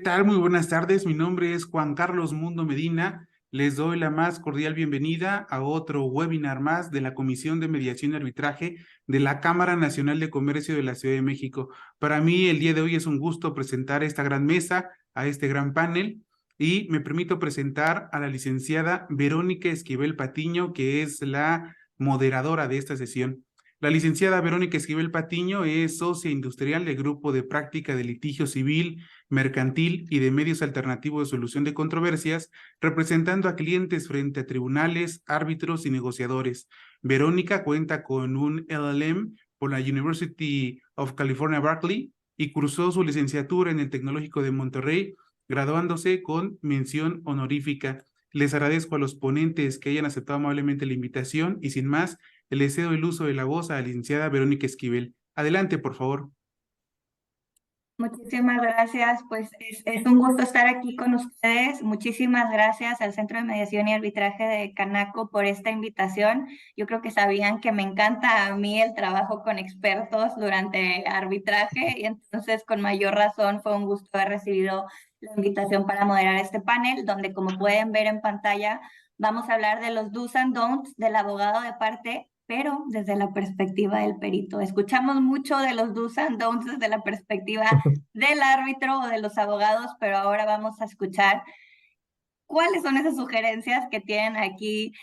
tal? Muy buenas tardes. Mi nombre es Juan Carlos Mundo Medina. Les doy la más cordial bienvenida a otro webinar más de la Comisión de Mediación y Arbitraje de la Cámara Nacional de Comercio de la Ciudad de México. Para mí, el día de hoy es un gusto presentar esta gran mesa, a este gran panel, y me permito presentar a la licenciada Verónica Esquivel Patiño, que es la moderadora de esta sesión. La licenciada Verónica Esquivel Patiño es socia industrial del Grupo de Práctica de Litigio Civil, Mercantil y de Medios Alternativos de Solución de Controversias, representando a clientes frente a tribunales, árbitros y negociadores. Verónica cuenta con un LLM por la University of California, Berkeley, y cursó su licenciatura en el Tecnológico de Monterrey, graduándose con mención honorífica. Les agradezco a los ponentes que hayan aceptado amablemente la invitación y sin más, les cedo el uso de la voz a la licenciada Verónica Esquivel. Adelante, por favor. Muchísimas gracias, pues es un gusto estar aquí con ustedes. Muchísimas gracias al Centro de Mediación y Arbitraje de Canaco por esta invitación. Yo creo que sabían que me encanta a mí el trabajo con expertos durante arbitraje y entonces con mayor razón fue un gusto haber recibido la invitación para moderar este panel, donde como pueden ver en pantalla vamos a hablar de los do's and don'ts del abogado de parte, pero desde la perspectiva del perito. Escuchamos mucho de los do's and don'ts desde la perspectiva del árbitro o de los abogados, pero ahora vamos a escuchar cuáles son esas sugerencias que tienen aquí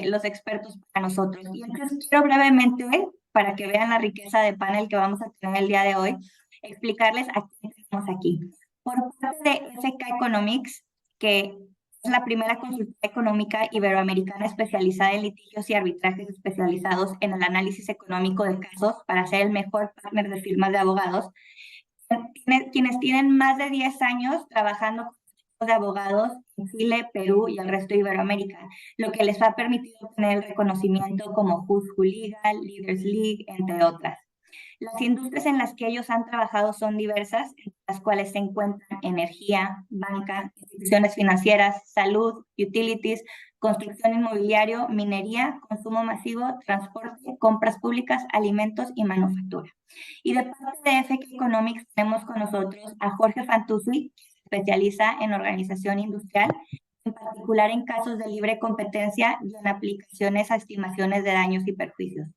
los expertos para nosotros. Y entonces quiero brevemente, para que vean la riqueza de panel que vamos a tener el día de hoy, explicarles a quién tenemos aquí. Por parte de FK Economics, que es la primera consultora económica iberoamericana especializada en litigios y arbitrajes especializados en el análisis económico de casos para ser el mejor partner de firmas de abogados, quienes tienen más de 10 años trabajando con de abogados en Chile, Perú y el resto de Iberoamérica, lo que les ha permitido tener el reconocimiento como Who's Who Legal, Leaders League, entre otras. Las industrias en las que ellos han trabajado son diversas, entre las cuales se encuentran energía, banca, instituciones financieras, salud, utilities, construcción inmobiliario, minería, consumo masivo, transporte, compras públicas, alimentos y manufactura. Y de parte de FK Economics tenemos con nosotros a Jorge Fantuzzi, que se especializa en organización industrial, en particular en casos de libre competencia y en aplicaciones a estimaciones de daños y perjuicios.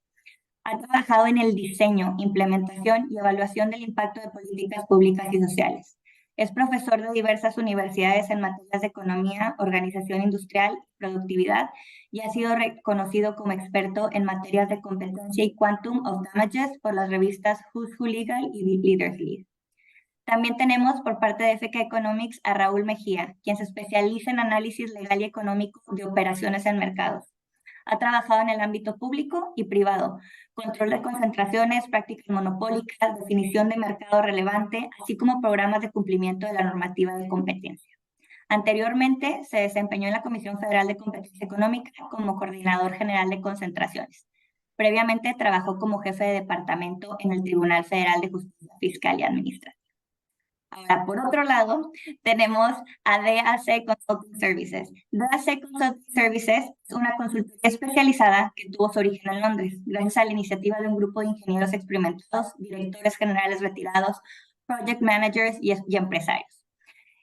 Ha trabajado en el diseño, implementación y evaluación del impacto de políticas públicas y sociales. Es profesor de diversas universidades en materias de economía, organización industrial, productividad y ha sido reconocido como experto en materias de competencia y quantum of damages por las revistas Who's Who Legal y Leaders League. También tenemos por parte de FK Economics a Raúl Mejía, quien se especializa en análisis legal y económico de operaciones en mercados. Ha trabajado en el ámbito público y privado, control de concentraciones, prácticas monopólicas, definición de mercado relevante, así como programas de cumplimiento de la normativa de competencia. Anteriormente, se desempeñó en la Comisión Federal de Competencia Económica como coordinador general de concentraciones. Previamente, trabajó como jefe de departamento en el Tribunal Federal de Justicia Fiscal y Administrativa. Ahora, por otro lado, tenemos a DAC Consulting Services. DAC Consulting Services es una consultoría especializada que tuvo su origen en Londres, gracias a la iniciativa de un grupo de ingenieros experimentados, directores generales retirados, project managers y empresarios.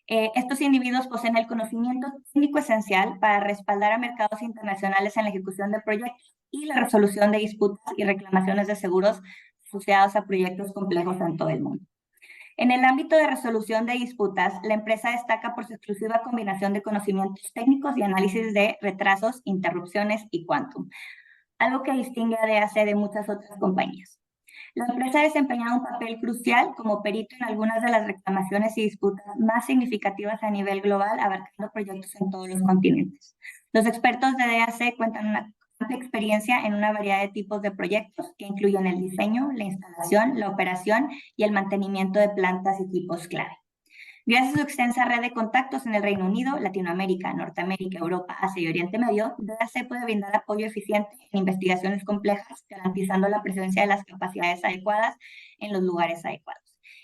Estos individuos poseen el conocimiento técnico esencial para respaldar a mercados internacionales en la ejecución de proyectos y la resolución de disputas y reclamaciones de seguros asociados a proyectos complejos en todo el mundo. En el ámbito de resolución de disputas, la empresa destaca por su exclusiva combinación de conocimientos técnicos y análisis de retrasos, interrupciones y quantum, algo que distingue a DAC de muchas otras compañías. La empresa ha desempeñado un papel crucial como perito en algunas de las reclamaciones y disputas más significativas a nivel global, abarcando proyectos en todos los continentes. Los expertos de DAC cuentan una experiencia en una variedad de tipos de proyectos que incluyen el diseño, la instalación, la operación y el mantenimiento de plantas y equipos clave. Gracias a su extensa red de contactos en el Reino Unido, Latinoamérica, Norteamérica, Europa, Asia y Oriente Medio, DAC puede brindar apoyo eficiente en investigaciones complejas, garantizando la presencia de las capacidades adecuadas en los lugares adecuados.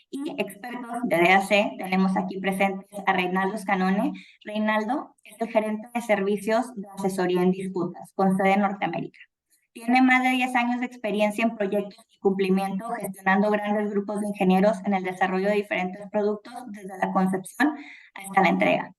Y expertos de DAC, tenemos aquí presentes a Reinaldo Scanone. Reinaldo es el gerente de servicios de asesoría en disputas, con sede en Norteamérica. Tiene más de 10 años de experiencia en proyectos y cumplimiento, gestionando grandes grupos de ingenieros en el desarrollo de diferentes productos, desde la concepción hasta la entrega.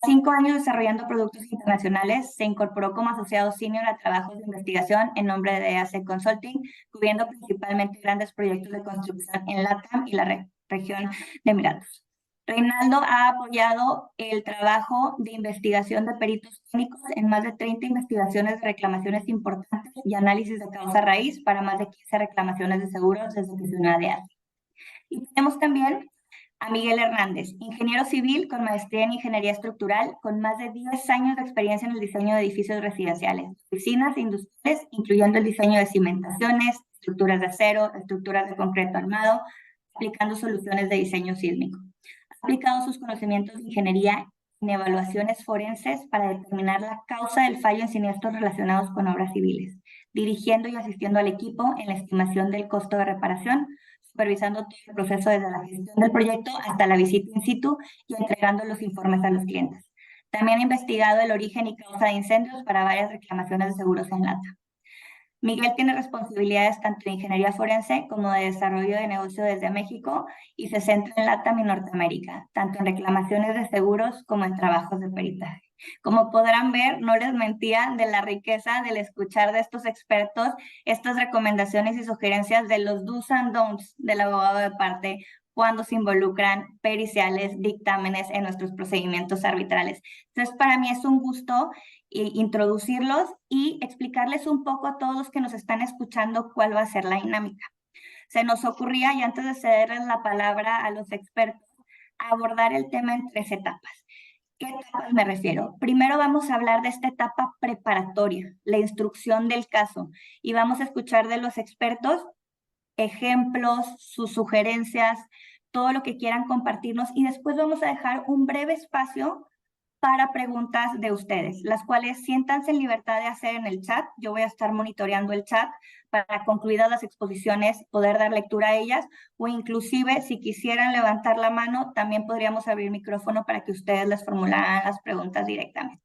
5 años desarrollando productos internacionales, se incorporó como asociado senior a trabajos de investigación en nombre de AC Consulting, cubriendo principalmente grandes proyectos de construcción en LATAM y la región de Emiratos. Reinaldo ha apoyado el trabajo de investigación de peritos técnicos en más de 30 investigaciones de reclamaciones importantes y análisis de causa raíz para más de 15 reclamaciones de seguros desde que se unió a DEAS. Y tenemos también a Miguel Hernández, ingeniero civil con maestría en ingeniería estructural, con más de 10 años de experiencia en el diseño de edificios residenciales, oficinas e industriales, incluyendo el diseño de cimentaciones, estructuras de acero, estructuras de concreto armado, aplicando soluciones de diseño sísmico. Ha aplicado sus conocimientos de ingeniería en evaluaciones forenses para determinar la causa del fallo en siniestros relacionados con obras civiles, dirigiendo y asistiendo al equipo en la estimación del costo de reparación, supervisando todo el proceso desde la gestión del proyecto hasta la visita in situ y entregando los informes a los clientes. También ha investigado el origen y causa de incendios para varias reclamaciones de seguros en LATAM. Miguel tiene responsabilidades tanto de ingeniería forense como de desarrollo de negocio desde México y se centra en LATAM y Norteamérica, tanto en reclamaciones de seguros como en trabajos de peritaje. Como podrán ver, no les mentía de la riqueza del escuchar de estos expertos estas recomendaciones y sugerencias de los do's and don'ts del abogado de parte cuando se involucran periciales, dictámenes en nuestros procedimientos arbitrales. Entonces, para mí es un gusto introducirlos y explicarles un poco a todos los que nos están escuchando cuál va a ser la dinámica. Se nos ocurría, y antes de cederles la palabra a los expertos, abordar el tema en 3 etapas. ¿Qué etapas me refiero? Primero vamos a hablar de esta etapa preparatoria, la instrucción del caso, y vamos a escuchar de los expertos ejemplos, sus sugerencias, todo lo que quieran compartirnos, y después vamos a dejar un breve espacio para preguntas de ustedes, las cuales siéntanse en libertad de hacer en el chat. Yo voy a estar monitoreando el chat para, concluidas las exposiciones, poder dar lectura a ellas, o inclusive si quisieran levantar la mano, también podríamos abrir micrófono para que ustedes les formularan las preguntas directamente.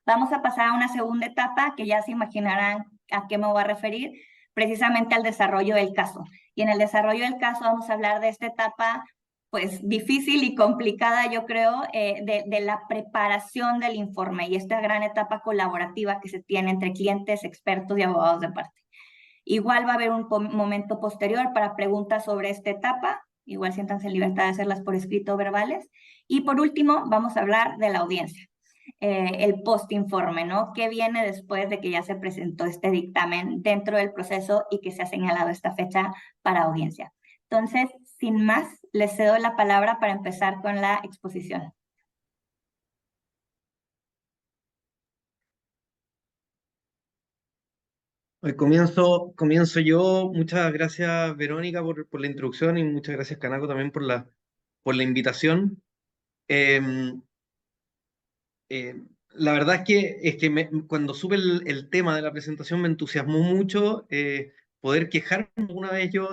Vamos a pasar a una segunda etapa que ya se imaginarán a qué me voy a referir, precisamente al desarrollo del caso. Y en el desarrollo del caso vamos a hablar de esta etapa pues difícil y complicada, yo creo, de la preparación del informe y esta gran etapa colaborativa que se tiene entre clientes, expertos y abogados de parte. Igual va a haber un momento posterior para preguntas sobre esta etapa, igual siéntanse en libertad de hacerlas por escrito o verbales. Y por último, vamos a hablar de la audiencia, el post-informe, ¿no? ¿Qué viene después de que ya se presentó este dictamen dentro del proceso y que se ha señalado esta fecha para audiencia? Entonces, sin más, les cedo la palabra para empezar con la exposición. Comienzo yo. Muchas gracias, Verónica, por la introducción y muchas gracias, Canaco, también por la invitación. Eh, eh, la verdad cuando supe el tema de la presentación me entusiasmó mucho poder quejarme una vez yo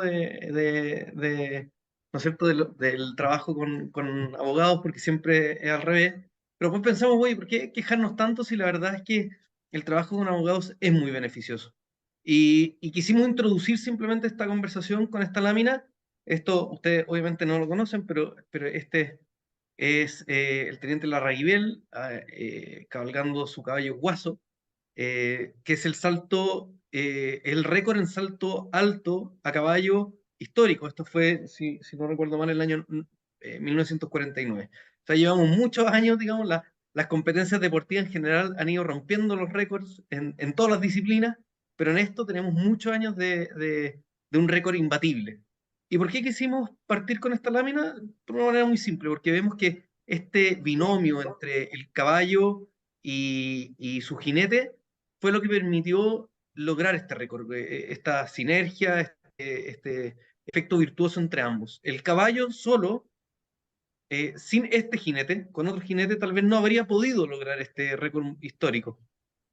¿no es cierto?, del trabajo con abogados, porque siempre es al revés. Pero pues pensamos, oye, ¿por qué quejarnos tanto si la verdad es que el trabajo con abogados es muy beneficioso? Y quisimos introducir simplemente esta conversación con esta lámina. Esto ustedes obviamente no lo conocen, pero este es el teniente Larraguibel cabalgando su caballo Guaso, que es el récord en salto alto a caballo histórico. Esto fue, si no recuerdo mal, el año 1949. O sea, llevamos muchos años, digamos, las competencias deportivas en general han ido rompiendo los récords en todas las disciplinas, pero en esto tenemos muchos años de un récord imbatible. ¿Y por qué quisimos partir con esta lámina? Por una manera muy simple, porque vemos que este binomio entre el caballo y su jinete fue lo que permitió lograr este récord, esta sinergia, este efecto virtuoso entre ambos. El caballo solo, sin este jinete, con otro jinete, tal vez no habría podido lograr este récord histórico.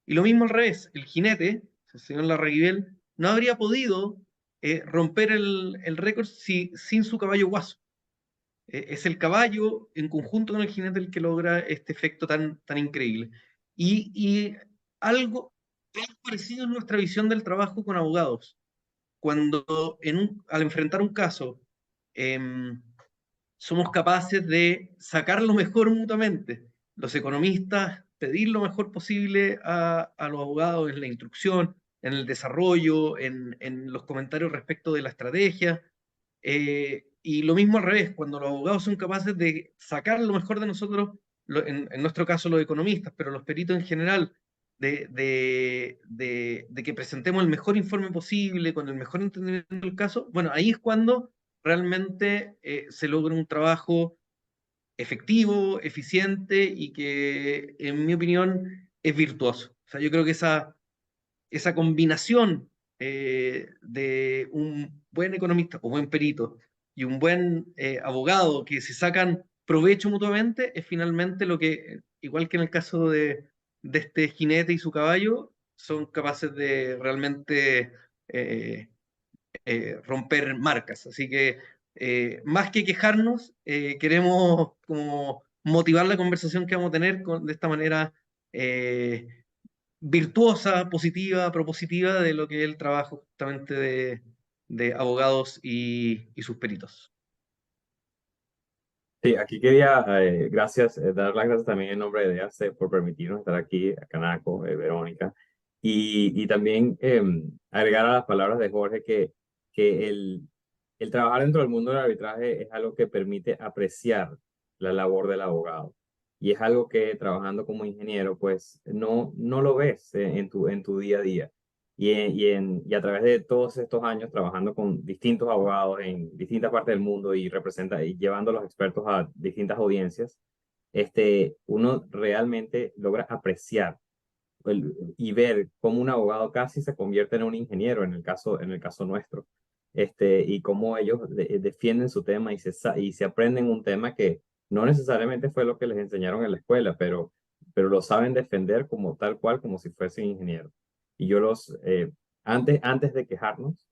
Y lo mismo al revés, el jinete, el señor Larraguibel, no habría podido romper el récord sin su caballo Guaso. Es el caballo en conjunto con el jinete el que logra este efecto tan increíble. Y algo es parecido en nuestra visión del trabajo con abogados. Cuando al enfrentar un caso, em, somos capaces de sacar lo mejor mutuamente. Los economistas pedir lo mejor posible a los abogados en la instrucción, en el desarrollo, en los comentarios respecto de la estrategia. Y lo mismo al revés, cuando los abogados son capaces de sacar lo mejor de nosotros, en nuestro caso los economistas, pero los peritos en general, de que presentemos el mejor informe posible, con el mejor entendimiento del caso, bueno, ahí es cuando realmente se logra un trabajo efectivo, eficiente y que, en mi opinión, es virtuoso. O sea, yo creo que esa combinación de un buen economista o buen perito y un buen abogado que se sacan provecho mutuamente es finalmente lo que, igual que en el caso de este jinete y su caballo, son capaces de realmente romper marcas. Así que más que quejarnos, queremos como motivar la conversación que vamos a tener de esta manera eh, virtuosa, positiva, propositiva de lo que es el trabajo justamente de abogados y sus peritos. Sí, aquí quería, gracias, dar las gracias también en nombre de EAC por permitirnos estar aquí, a Canaco, Verónica, y también agregar a las palabras de Jorge que el trabajar dentro del mundo del arbitraje es algo que permite apreciar la labor del abogado. Y es algo que trabajando como ingeniero, pues no lo ves en tu día a día. Y a través de todos estos años trabajando con distintos abogados en distintas partes del mundo y llevando a los expertos a distintas audiencias, uno realmente logra apreciar y ver cómo un abogado casi se convierte en un ingeniero en el caso nuestro, y cómo ellos defienden su tema y se aprenden un tema que no necesariamente fue lo que les enseñaron en la escuela, pero lo saben defender como tal cual, como si fuesen ingenieros. Y yo antes de quejarnos,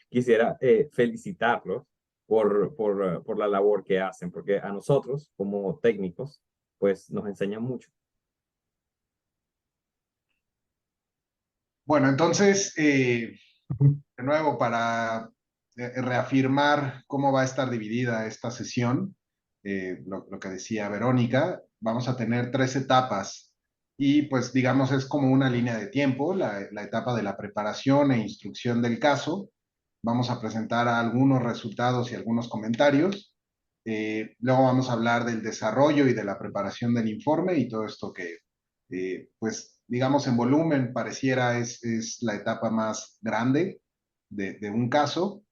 quisiera felicitarlos por la labor que hacen, porque a nosotros como técnicos, pues nos enseñan mucho. Bueno, entonces, de nuevo, para reafirmar cómo va a estar dividida esta sesión, lo que decía Verónica, vamos a tener 3 etapas y pues digamos es como una línea de tiempo, la etapa de la preparación e instrucción del caso. Vamos a presentar algunos resultados y algunos comentarios. Luego vamos a hablar del desarrollo y de la preparación del informe y todo esto que, pues, digamos, en volumen pareciera es la etapa más grande de un caso.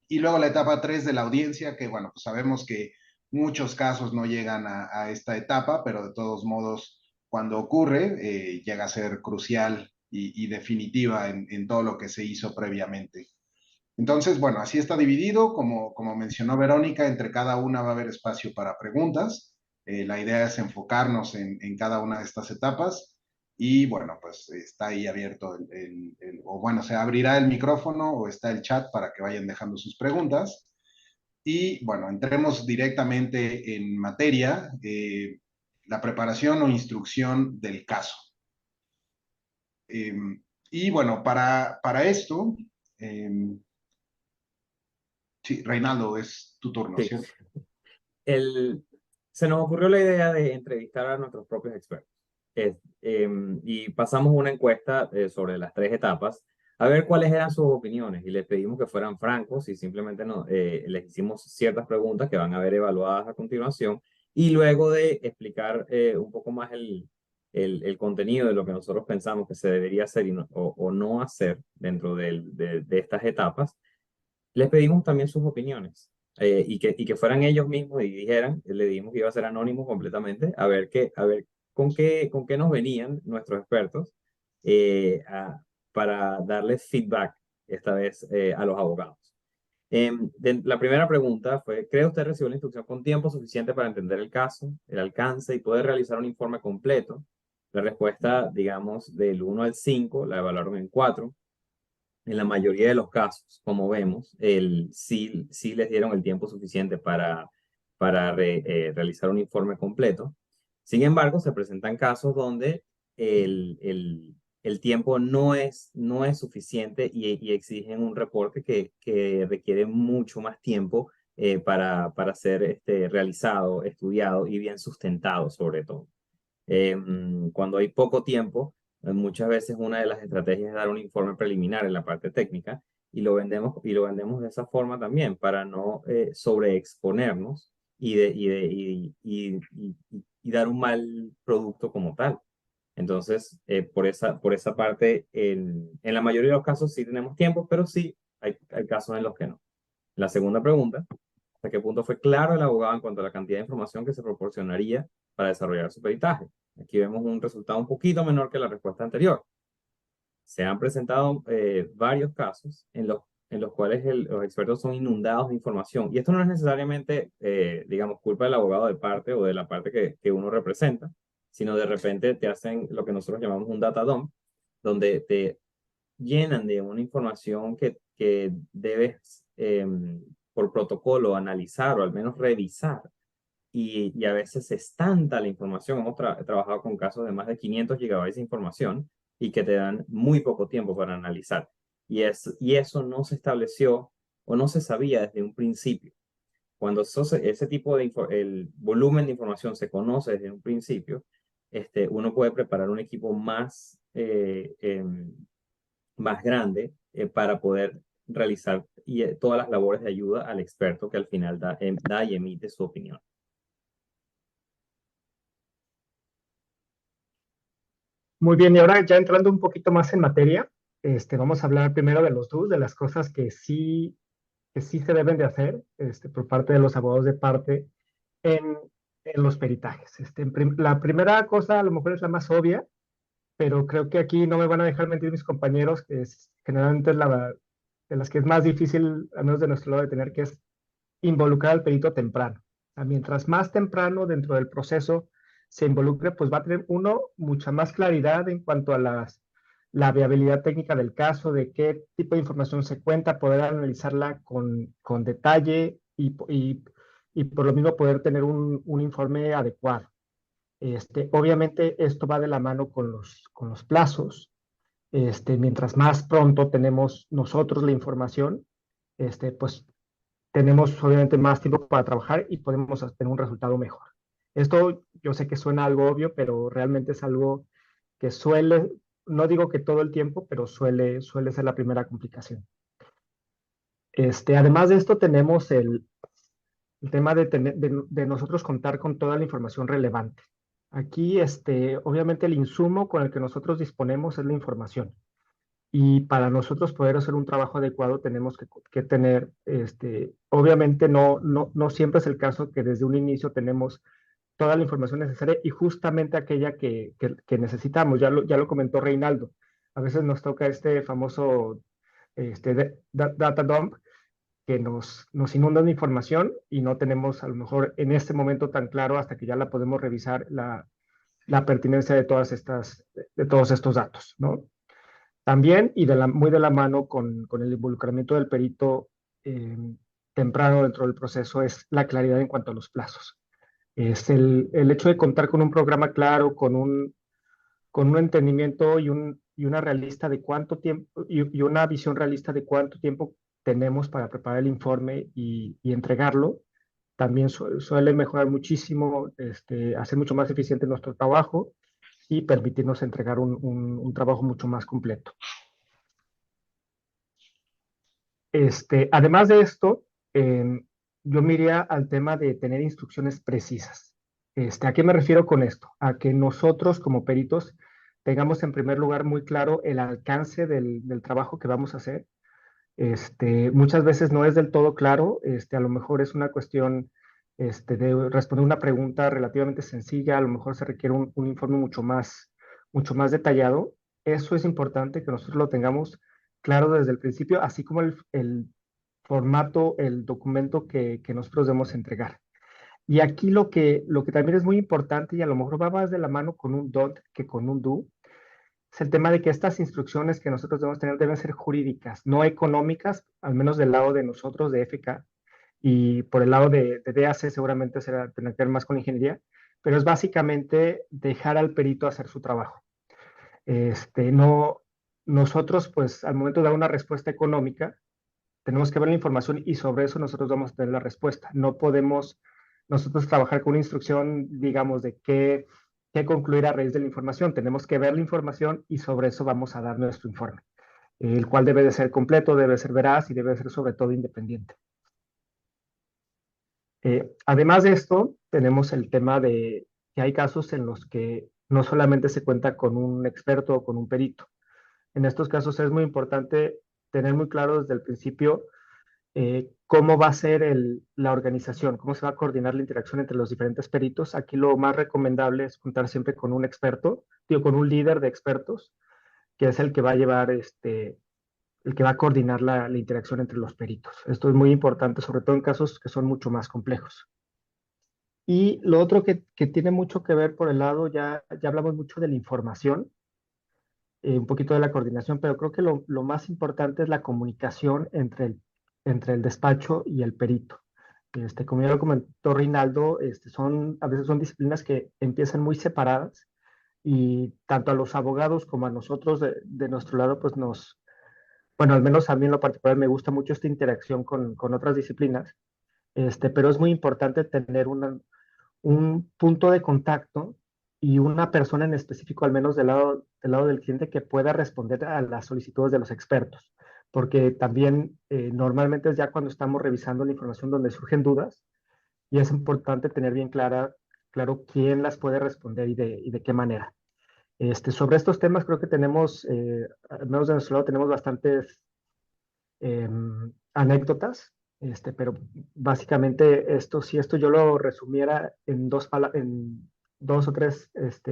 Y luego la etapa 3 de la audiencia, que, bueno, pues sabemos que muchos casos no llegan a esta etapa, pero de todos modos, cuando ocurre, llega a ser crucial y definitiva en todo lo que se hizo previamente. Entonces, bueno, así está dividido, como mencionó Verónica, entre cada una va a haber espacio para preguntas. La idea es enfocarnos en cada una de estas etapas y bueno, pues está ahí abierto o bueno, se abrirá el micrófono o está el chat para que vayan dejando sus preguntas. Y bueno, entremos directamente en materia, la preparación o instrucción del caso. Y bueno, para esto, sí, Reinaldo, es tu turno, Sí. ¿cierto? Se nos ocurrió la idea de entrevistar a nuestros propios expertos. Y pasamos una encuesta sobre las 3 etapas a ver cuáles eran sus opiniones y les pedimos que fueran francos y simplemente les hicimos ciertas preguntas que van a ver evaluadas a continuación y luego de explicar un poco más el contenido de lo que nosotros pensamos que se debería hacer o no hacer dentro de estas etapas, les pedimos también sus opiniones y que fueran ellos mismos y dijeran, le dijimos que iba a ser anónimo completamente, a ver con qué nos venían nuestros expertos para darles feedback esta vez a los abogados. La primera pregunta fue, ¿cree usted recibió la instrucción con tiempo suficiente para entender el caso, el alcance y poder realizar un informe completo? La respuesta, digamos, del 1 al 5, la evaluaron en 4. En la mayoría de los casos, como vemos, sí les dieron el tiempo suficiente para realizar un informe completo. Sin embargo, se presentan casos donde el el tiempo no es suficiente y exigen un reporte que requiere mucho más tiempo para ser realizado, estudiado y bien sustentado sobre todo. Cuando hay poco tiempo, muchas veces una de las estrategias es dar un informe preliminar en la parte técnica y lo vendemos de esa forma también para no sobreexponernos y dar un mal producto como tal. Entonces, por esa parte, en la mayoría de los casos sí tenemos tiempo, pero sí hay casos en los que no. La segunda pregunta, ¿hasta qué punto fue claro el abogado en cuanto a la cantidad de información que se proporcionaría para desarrollar su peritaje? Aquí vemos un resultado un poquito menor que la respuesta anterior. Se han presentado varios casos en los cuales los expertos son inundados de información. Y esto no es necesariamente, digamos, culpa del abogado de parte o de la parte que uno representa, sino de repente te hacen lo que nosotros llamamos un data dump, donde te llenan de una información que debes, por protocolo, analizar o al menos revisar. Y a veces es tanta la información. Hemos trabajado con casos de más de 500 gigabytes de información y que te dan muy poco tiempo para analizar. Y eso no se estableció o no se sabía desde un principio. Cuando ese tipo el volumen de información se conoce desde un principio, uno puede preparar un equipo más grande para poder realizar todas las labores de ayuda al experto que al final da y emite su opinión. Muy bien, y ahora ya entrando un poquito más en materia, vamos a hablar primero de los do's, de las cosas que sí se deben de hacer por parte de los abogados de parte en, en los peritajes. La primera cosa a lo mejor es la más obvia, pero creo que aquí no me van a dejar mentir mis compañeros, que es generalmente de las que es más difícil, al menos de nuestro lado, de tener, que es involucrar al perito temprano. O sea, mientras más temprano dentro del proceso se involucre, pues va a tener uno mucha más claridad en cuanto a la viabilidad técnica del caso, de qué tipo de información se cuenta, poder analizarla con detalle y por lo mismo poder tener un informe adecuado. Obviamente esto va de la mano con los plazos. Mientras más pronto tenemos nosotros la información, pues tenemos obviamente más tiempo para trabajar y podemos tener un resultado mejor. Esto yo sé que suena algo obvio, pero realmente es algo que no digo que todo el tiempo, pero suele ser la primera complicación. Además de esto, tenemos el tema de nosotros contar con toda la información relevante. Aquí, obviamente, el insumo con el que nosotros disponemos es la información. Y para nosotros poder hacer un trabajo adecuado tenemos que tener, obviamente no siempre es el caso que desde un inicio tenemos toda la información necesaria y justamente aquella que necesitamos. Ya lo comentó Reinaldo. A veces nos toca este famoso data dump que nos inundan de información y no tenemos a lo mejor en este momento tan claro hasta que ya la podemos revisar la pertinencia de todos estos datos, ¿no? También, y muy de la mano con el involucramiento del perito temprano dentro del proceso, es la claridad en cuanto a los plazos. Es el hecho de contar con un programa claro, con un entendimiento y una realista de cuánto tiempo, y una visión realista de cuánto tiempo tenemos para preparar el informe y entregarlo, también suele mejorar muchísimo, hacer mucho más eficiente nuestro trabajo y permitirnos entregar un trabajo mucho más completo. Además de esto, yo me iría al tema de tener instrucciones precisas. ¿A qué me refiero con esto? A que nosotros como peritos tengamos en primer lugar muy claro el alcance del trabajo que vamos a hacer. Muchas veces no es del todo claro, a lo mejor es una cuestión de responder una pregunta relativamente sencilla, a lo mejor se requiere un informe mucho más detallado. Eso es importante que nosotros lo tengamos claro desde el principio, así como el formato, el documento que nosotros debemos entregar. Y aquí lo que también es muy importante, y a lo mejor va más de la mano con un don't que con un do, es el tema de que estas instrucciones que nosotros debemos tener deben ser jurídicas, no económicas, al menos del lado de nosotros, de FK, y por el lado de DAC seguramente tendrá que ver más con ingeniería, pero es básicamente dejar al perito hacer su trabajo. No, nosotros, pues, al momento de dar una respuesta económica, tenemos que ver la información y sobre eso nosotros vamos a tener la respuesta. No podemos nosotros trabajar con una instrucción, digamos, de qué concluir a raíz de la información. Tenemos que ver la información y sobre eso vamos a dar nuestro informe, el cual debe de ser completo, debe ser veraz y debe ser sobre todo independiente. Además de esto, tenemos el tema de que hay casos en los que no solamente se cuenta con un experto o con un perito. En estos casos es muy importante tener muy claro desde el principio cómo va a ser la organización, cómo se va a coordinar la interacción entre los diferentes peritos. Aquí lo más recomendable es contar siempre con un experto, digo, con un líder de expertos, que es el que va a llevar el que va a coordinar la interacción entre los peritos. Esto es muy importante, sobre todo en casos que son mucho más complejos. Y lo otro que tiene mucho que ver por el lado, ya hablamos mucho de la información, un poquito de la coordinación, pero creo que lo más importante es la comunicación entre el despacho y el perito. Como ya lo comentó Rinaldo, a veces son disciplinas que empiezan muy separadas y tanto a los abogados como a nosotros de nuestro lado, pues bueno, al menos a mí en lo particular me gusta mucho esta interacción con otras disciplinas, pero es muy importante tener un punto de contacto y una persona en específico, al menos del lado del cliente, que pueda responder a las solicitudes de los expertos. Porque también normalmente es ya cuando estamos revisando la información donde surgen dudas y es importante tener bien claro quién las puede responder y de qué manera. Sobre estos temas creo que tenemos, al menos de nuestro lado, tenemos bastantes anécdotas, pero básicamente si esto yo lo resumiera en dos o tres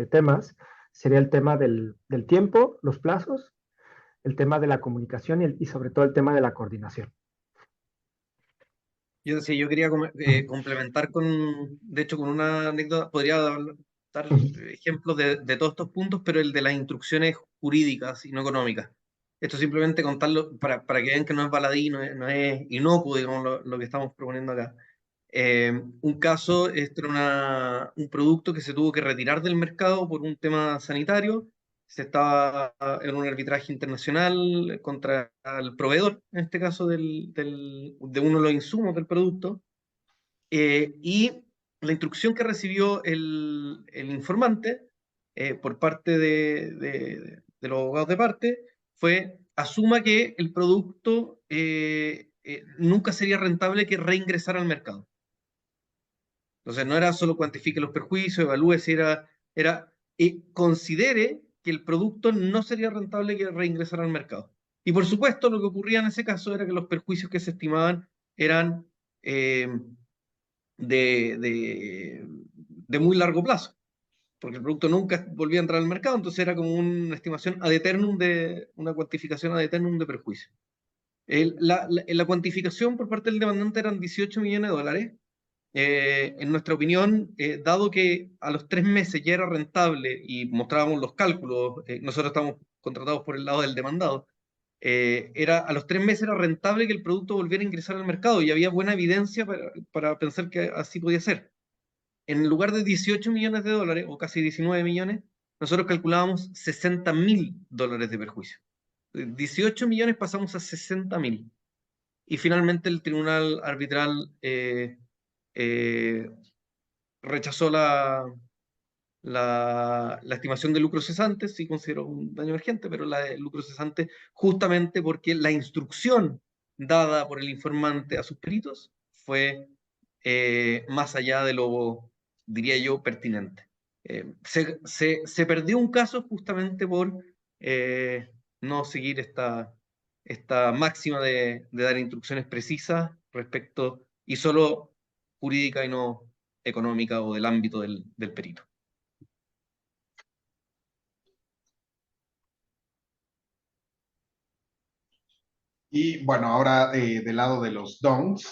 temas, sería el tema del tiempo, los plazos, el tema de la comunicación y sobre todo el tema de la coordinación. Yo decía, yo quería complementar de hecho, con una anécdota, podría dar ejemplos de todos estos puntos, pero el de las instrucciones jurídicas y no económicas. Esto simplemente contarlo para que vean que no es baladí, no es inocuo, digamos, lo que estamos proponiendo acá. Un caso, este era un producto que se tuvo que retirar del mercado por un tema sanitario. Se estaba en un arbitraje internacional contra el proveedor, en este caso de uno de los insumos del producto. Y la instrucción que recibió el informante por parte de los abogados de parte fue: asuma que el producto nunca sería rentable que reingresara al mercado. Entonces no era solo cuantifique los perjuicios, evalúe si era considere que el producto no sería rentable que reingresara al mercado. Y por supuesto lo que ocurría en ese caso era que los perjuicios que se estimaban eran de muy largo plazo, porque el producto nunca volvía a entrar al mercado, entonces era como una estimación ad eternum una cuantificación ad eternum de perjuicio. La cuantificación por parte del demandante eran 18 millones de dólares. En nuestra opinión, dado que a los 3 meses ya era rentable y mostrábamos los cálculos, nosotros estamos contratados por el lado del demandado, a los 3 meses era rentable que el producto volviera a ingresar al mercado y había buena evidencia para pensar que así podía ser. En lugar de 18 millones de dólares, o casi 19 millones, nosotros calculábamos 60.000 dólares de perjuicio. 18 millones pasamos a 60.000. Y finalmente el tribunal arbitral rechazó la estimación de lucro cesante, sí consideró un daño emergente, pero la de lucro cesante justamente porque la instrucción dada por el informante a sus peritos fue más allá de lo, diría yo, pertinente. Se perdió un caso justamente por no seguir esta máxima de dar instrucciones precisas respecto, y solo jurídica y no económica o del ámbito del perito. Y bueno, ahora del lado de los don'ts,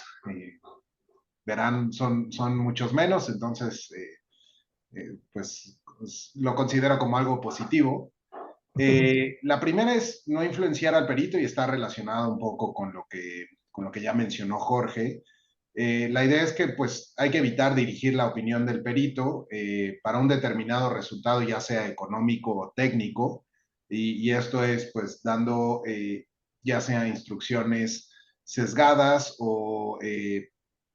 verán, son muchos menos, entonces pues lo considero como algo positivo. La primera es no influenciar al perito y está relacionado un poco con lo que ya mencionó Jorge. La idea es que pues hay que evitar dirigir la opinión del perito para un determinado resultado, ya sea económico o técnico, y esto es pues dando ya sea instrucciones sesgadas o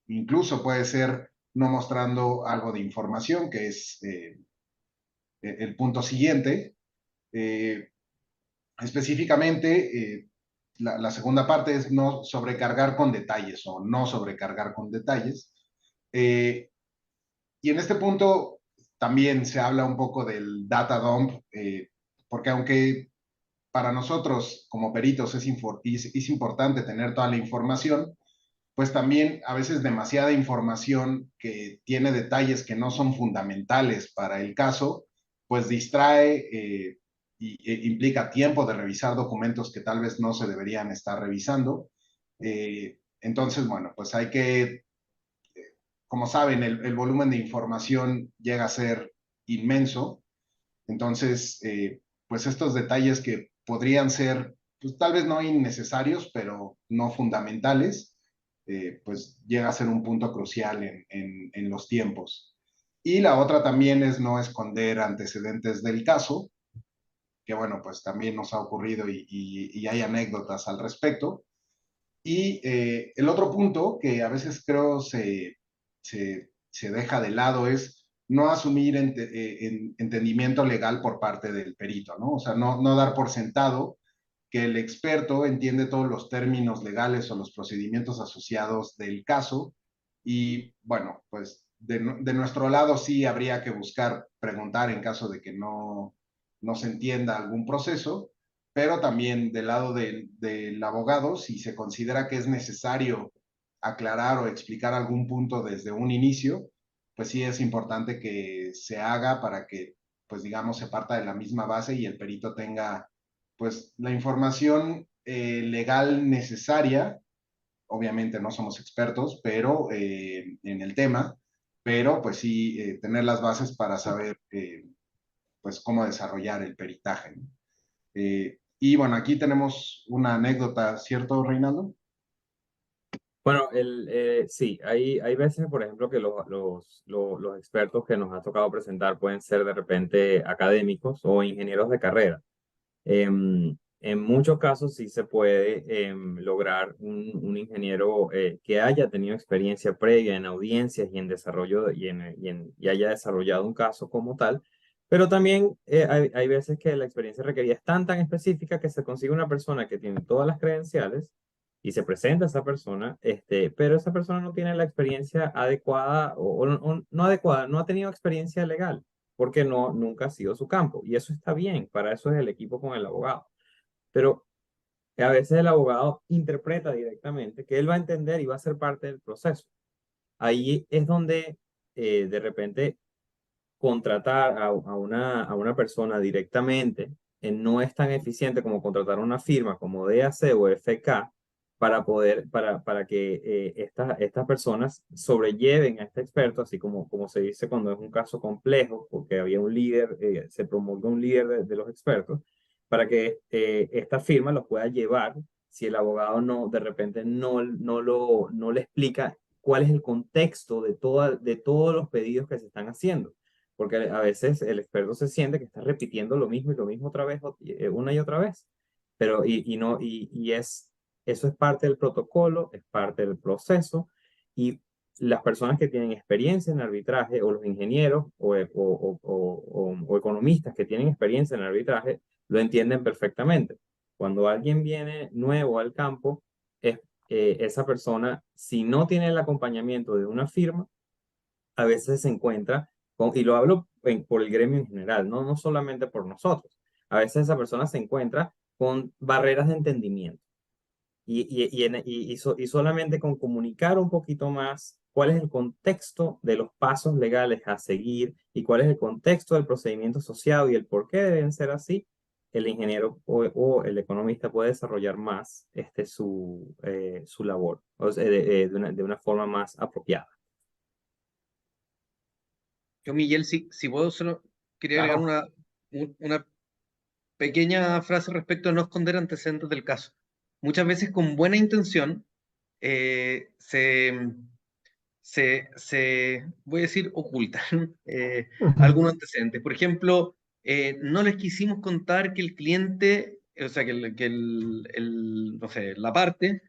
incluso puede ser no mostrando algo de información, que es el punto siguiente. Específicamente, la segunda parte es no sobrecargar con detalles o no sobrecargar con detalles. Y en este punto también se habla un poco del data dump, porque aunque para nosotros como peritos es importante tener toda la información, pues también a veces demasiada información que tiene detalles que no son fundamentales para el caso, pues distrae implica tiempo de revisar documentos que tal vez no se deberían estar revisando. Entonces, bueno, pues hay que, como saben, el volumen de información llega a ser inmenso. Entonces, pues estos detalles que podrían ser, pues tal vez no innecesarios, pero no fundamentales, pues llega a ser un punto crucial en los tiempos. Y la otra también es no esconder antecedentes del caso, que bueno, pues también nos ha ocurrido y hay anécdotas al respecto. Y el otro punto que a veces creo se deja de lado es no asumir entendimiento legal por parte del perito, ¿no? O sea, no dar por sentado que el experto entiende todos los términos legales o los procedimientos asociados del caso. Y bueno, pues de nuestro lado sí habría que buscar preguntar en caso de que no se entienda algún proceso, pero también del lado del abogado, si se considera que es necesario aclarar o explicar algún punto desde un inicio, pues sí es importante que se haga para que, pues digamos, se parta de la misma base y el perito tenga, pues, la información legal necesaria. Obviamente no somos expertos, pero en el tema, pero pues sí tener las bases para saber, pues, cómo desarrollar el peritaje, ¿no? Y bueno, aquí tenemos una anécdota, ¿cierto, Reinaldo? Bueno, sí, hay veces, por ejemplo, que los expertos que nos ha tocado presentar pueden ser de repente académicos o ingenieros de carrera. En muchos casos sí se puede lograr un ingeniero que haya tenido experiencia previa en audiencias y en desarrollo y haya desarrollado un caso como tal, pero también hay veces que la experiencia requerida es tan específica que se consigue una persona que tiene todas las credenciales y se presenta a esa persona, pero esa persona no tiene la experiencia adecuada o no adecuada, no ha tenido experiencia legal porque nunca ha sido su campo. Y eso está bien, para eso es el equipo con el abogado. Pero a veces el abogado interpreta directamente que él va a entender y va a ser parte del proceso. Ahí es donde de repente contratar a una persona directamente no es tan eficiente como contratar a una firma como DAC o FK para que estas personas sobrelleven a este experto, así como se dice cuando es un caso complejo, porque había un líder, se promulga un líder de los expertos, para que esta firma los pueda llevar si el abogado de repente no le explica cuál es el contexto de todos los pedidos que se están haciendo. Porque a veces el experto se siente que está repitiendo lo mismo y lo mismo otra vez, una y otra vez. Pero, eso es parte del protocolo, es parte del proceso. Y las personas que tienen experiencia en arbitraje, o los ingenieros o economistas que tienen experiencia en arbitraje, lo entienden perfectamente. Cuando alguien viene nuevo al campo, esa persona, si no tiene el acompañamiento de una firma, a veces se encuentra y lo hablo por el gremio en general, no solamente por nosotros, a veces esa persona se encuentra con barreras de entendimiento y solamente con comunicar un poquito más cuál es el contexto de los pasos legales a seguir y cuál es el contexto del procedimiento asociado y el por qué deben ser así, el ingeniero o el economista puede desarrollar más su labor, o sea, de una forma más apropiada. Yo, Miguel, si puedo, solo quería agregar Claro. una pequeña frase respecto a no esconder antecedentes del caso. Muchas veces con buena intención voy a decir, ocultan Ujú. algunos antecedentes. Por ejemplo, no les quisimos contar que el cliente, o sea, no sé, la parte,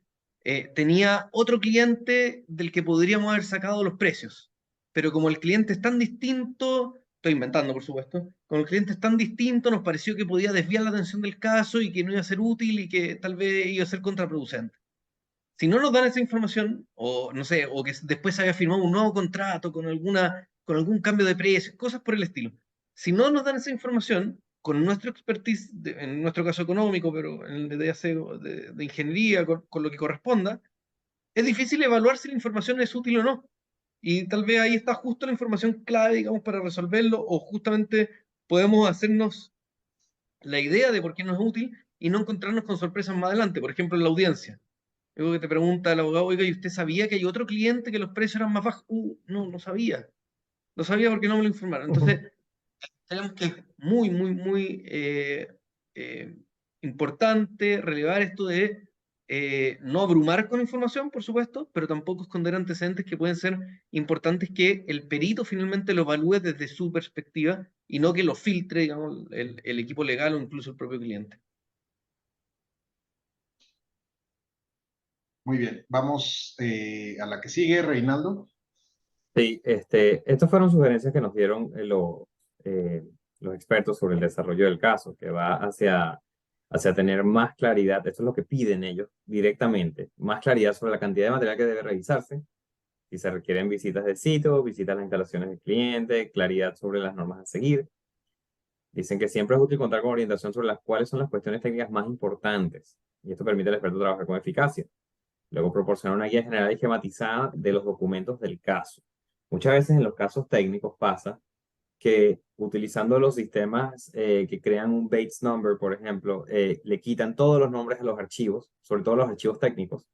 tenía otro cliente del que podríamos haber sacado los precios. Pero como el cliente es tan distinto, estoy inventando, por supuesto, como el cliente es tan distinto, nos pareció que podía desviar la atención del caso y que no iba a ser útil y que tal vez iba a ser contraproducente. Si no nos dan esa información, o no sé, o que después se haya firmado un nuevo contrato con algún cambio de precio, cosas por el estilo. Si no nos dan esa información, con nuestro expertise, en nuestro caso económico, pero en el de ingeniería, con lo que corresponda, es difícil evaluar si la información es útil o no. Y tal vez ahí está justo la información clave, digamos, para resolverlo, o justamente podemos hacernos la idea de por qué no es útil y no encontrarnos con sorpresas más adelante, por ejemplo, en la audiencia. Luego que te pregunta el abogado, oiga, ¿y usted sabía que hay otro cliente que los precios eran más bajos? No, no sabía. No sabía porque no me lo informaron. Entonces, tenemos que es muy, muy, muy eh, importante relevar esto de no abrumar con información, por supuesto, pero tampoco esconder antecedentes que pueden ser importantes que el perito finalmente lo evalúe desde su perspectiva y no que lo filtre, digamos, el equipo legal o incluso el propio cliente. Muy bien, vamos a la que sigue, Reinaldo. Sí, estas fueron sugerencias que nos dieron los expertos sobre el desarrollo del caso, que va hacia tener más claridad, esto es lo que piden ellos directamente, más claridad sobre la cantidad de material que debe revisarse, si se requieren visitas de sitio, visitas a las instalaciones del cliente, claridad sobre las normas a seguir. Dicen que siempre es útil contar con orientación sobre cuáles son las cuestiones técnicas más importantes, y esto permite al experto trabajar con eficacia. Luego proporciona una guía general y esquematizada de los documentos del caso. Muchas veces en los casos técnicos pasa que utilizando los sistemas que crean un Bates number, por ejemplo, le quitan todos los nombres a los archivos, sobre todo los archivos técnicos,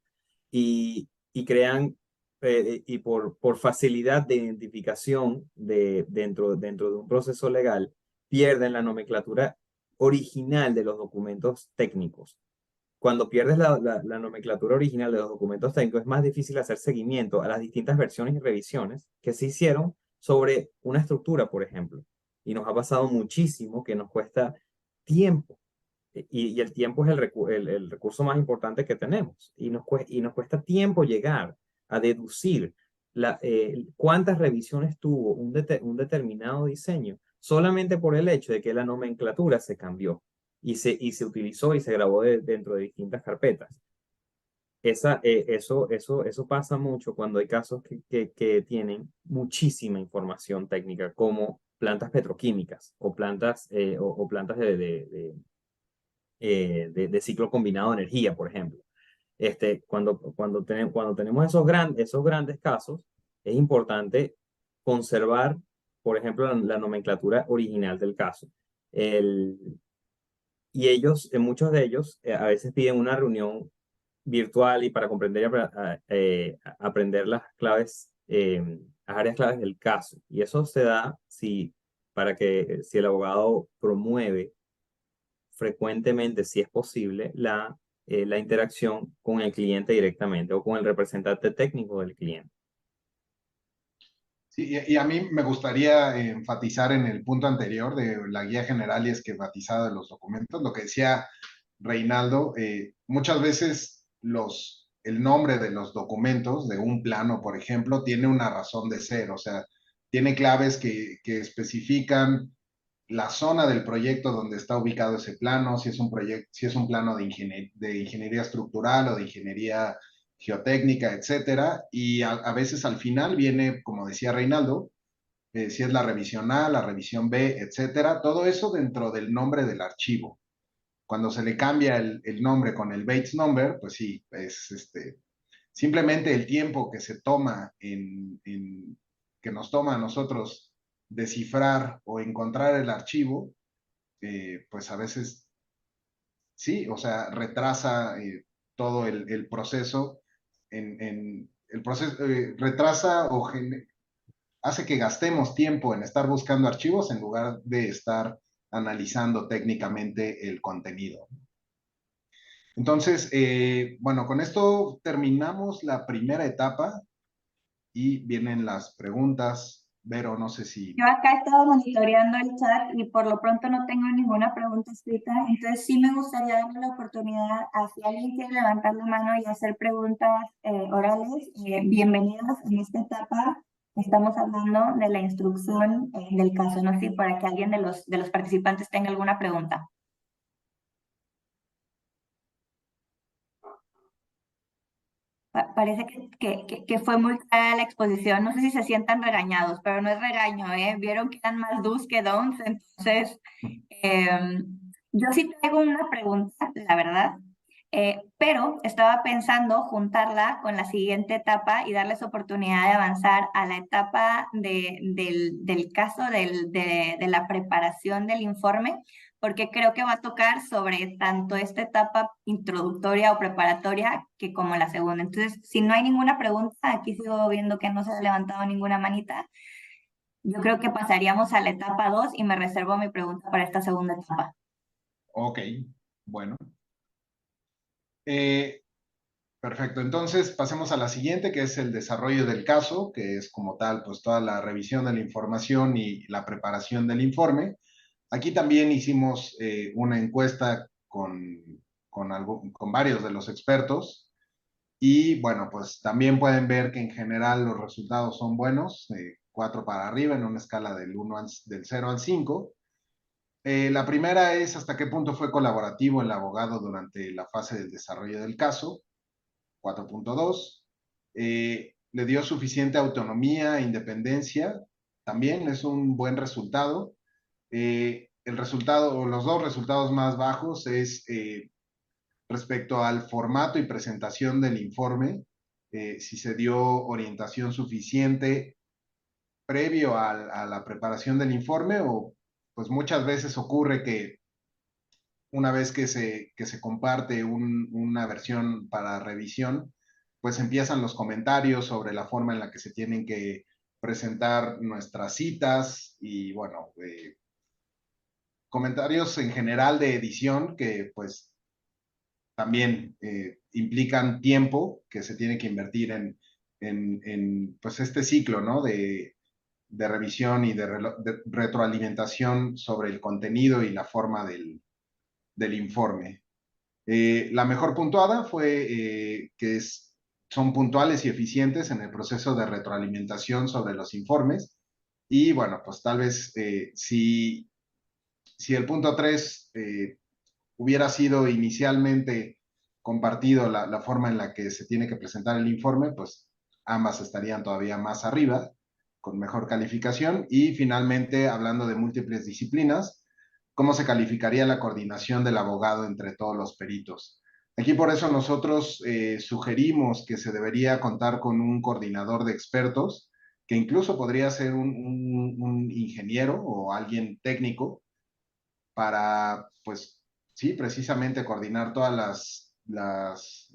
y crean, y por facilidad de identificación dentro de un proceso legal, pierden la nomenclatura original de los documentos técnicos. Cuando pierdes la nomenclatura original de los documentos técnicos, es más difícil hacer seguimiento a las distintas versiones y revisiones que se hicieron sobre una estructura, por ejemplo. Y nos ha pasado muchísimo que nos cuesta tiempo. Y el tiempo es el recurso más importante que tenemos. Y nos cuesta tiempo llegar a deducir cuántas revisiones tuvo un determinado diseño solamente por el hecho de que la nomenclatura se cambió y se utilizó y se grabó dentro de distintas carpetas. Eso pasa mucho cuando hay casos que tienen muchísima información técnica, como plantas petroquímicas o plantas de ciclo combinado de energía, por ejemplo. Cuando tenemos esos grandes casos, es importante conservar, por ejemplo, la nomenclatura original del caso. Y ellos, muchos de ellos, a veces piden una reunión virtual y para comprender y aprender las claves, las áreas claves del caso. Y eso se da si el abogado promueve frecuentemente, si es posible, la interacción con el cliente directamente o con el representante técnico del cliente. Sí, y a mí me gustaría enfatizar en el punto anterior de la guía general y esquematizada de los documentos, lo que decía Reinaldo, muchas veces el nombre de los documentos de un plano, por ejemplo, tiene una razón de ser, o sea, tiene claves que especifican la zona del proyecto donde está ubicado ese plano, si es un proyecto, si es un plano de ingeniería estructural o de ingeniería geotécnica, etcétera, y a veces al final viene, como decía Reinaldo, si es la revisión A, la revisión B, etcétera, todo eso dentro del nombre del archivo. Cuando se le cambia el nombre con el Bates number, pues sí, es simplemente el tiempo que se toma que nos toma a nosotros descifrar o encontrar el archivo, pues a veces sí, o sea, retrasa todo el proceso, el proceso retrasa o hace que gastemos tiempo en estar buscando archivos en lugar de estar analizando técnicamente el contenido. Entonces, bueno, con esto terminamos la primera etapa y vienen las preguntas Vero, no sé si... Yo acá he estado monitoreando el chat y por lo pronto no tengo ninguna pregunta escrita, entonces sí me gustaría darle la oportunidad a si alguien quiere levantar la mano y hacer preguntas orales. Bienvenidos en esta etapa. Estamos hablando de la instrucción del caso, no sé si para que alguien de los participantes tenga alguna pregunta. Parece que fue muy clara la exposición. No sé si se sientan regañados, pero no es regaño, ¿eh? Vieron que eran más do's que don'ts. Entonces, yo sí traigo una pregunta, la verdad, pero estaba pensando juntarla con la siguiente etapa y darles oportunidad de avanzar a la etapa del caso de la preparación del informe, porque creo que va a tocar sobre tanto esta etapa introductoria o preparatoria que como la segunda. Entonces, si no hay ninguna pregunta, aquí sigo viendo que no se ha levantado ninguna manita. Yo creo que pasaríamos a la etapa 2 y me reservo mi pregunta para esta segunda etapa. Ok, bueno. Eh, Perfecto, entonces pasemos a la siguiente, que es el desarrollo del caso, que es como tal, pues toda la revisión de la información y la preparación del informe. Aquí también hicimos una encuesta con varios de los expertos y bueno, pues también pueden ver que en general los resultados son buenos, 4 para arriba en una escala del 0 al 5. La primera es hasta qué punto fue colaborativo el abogado durante la fase del desarrollo del caso. 4.2. Le dio suficiente autonomía e independencia, también es un buen resultado. El resultado, o los dos resultados más bajos es respecto al formato y presentación del informe, si se dio orientación suficiente previo a la preparación del informe o pues muchas veces ocurre que una vez que se comparte una versión para revisión, pues empiezan los comentarios sobre la forma en la que se tienen que presentar nuestras citas y bueno, comentarios en general de edición que pues también implican tiempo que se tiene que invertir en pues este ciclo, ¿no? De revisión y de retroalimentación sobre el contenido y la forma del informe. La mejor puntuada fue son puntuales y eficientes en el proceso de retroalimentación sobre los informes. Y bueno, pues tal vez si el punto 3 hubiera sido inicialmente compartido la forma en la que se tiene que presentar el informe, pues ambas estarían todavía más arriba, con mejor calificación. Y finalmente, hablando de múltiples disciplinas, ¿cómo se calificaría la coordinación del abogado entre todos los peritos? Aquí por eso nosotros sugerimos que se debería contar con un coordinador de expertos, que incluso podría ser un ingeniero o alguien técnico para, pues, sí, precisamente coordinar todas las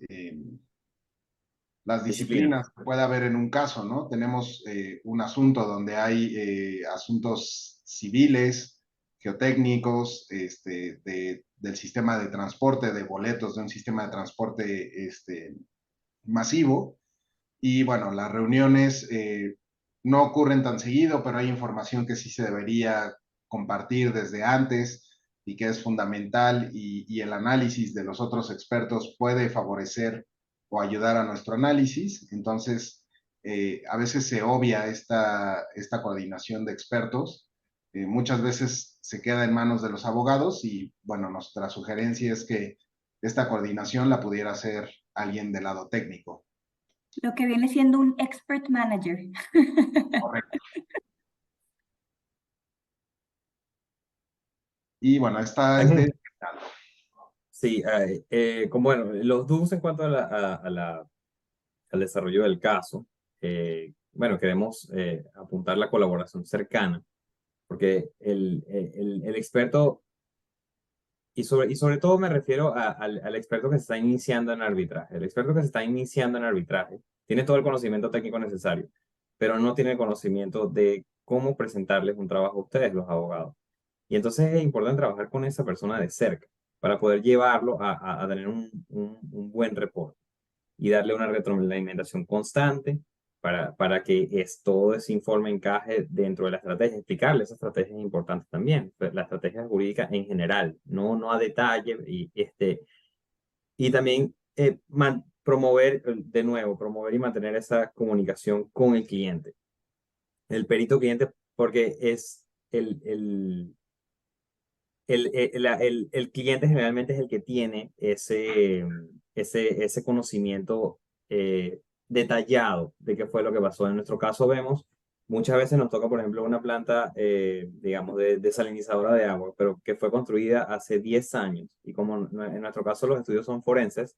Disciplina. disciplinas que pueda haber en un caso, ¿no? Tenemos un asunto donde hay asuntos civiles, geotécnicos, del sistema de transporte, de boletos de un sistema de transporte masivo. Y bueno, las reuniones no ocurren tan seguido, pero hay información que sí se debería compartir desde antes y que es fundamental y el análisis de los otros expertos puede favorecer o ayudar a nuestro análisis. Entonces, a veces se obvia esta coordinación de expertos. Muchas veces se queda en manos de los abogados y bueno, nuestra sugerencia es que esta coordinación la pudiera hacer alguien del lado técnico. Lo que viene siendo un expert manager. Correcto. Y bueno, esta es de... Sí, como bueno, los do's en cuanto al desarrollo del caso, bueno, queremos apuntar la colaboración cercana, porque el experto, y sobre todo me refiero al experto que se está iniciando en arbitraje. El experto que se está iniciando en arbitraje tiene todo el conocimiento técnico necesario, pero no tiene el conocimiento de cómo presentarles un trabajo a ustedes, los abogados. Y entonces es importante trabajar con esa persona de cerca para poder llevarlo a tener un buen reporte y darle una retroalimentación constante para que todo ese informe encaje dentro de la estrategia. Explicarle esa estrategia es importante también, la estrategia jurídica en general, no a detalle, y también promover, de nuevo, promover y mantener esa comunicación con el cliente, el perito cliente, porque es el cliente generalmente es el que tiene ese conocimiento detallado de qué fue lo que pasó. En nuestro caso vemos, muchas veces nos toca, por ejemplo, una planta, digamos, de desalinizadora de agua, pero que fue construida hace 10 años. Y como en nuestro caso los estudios son forenses,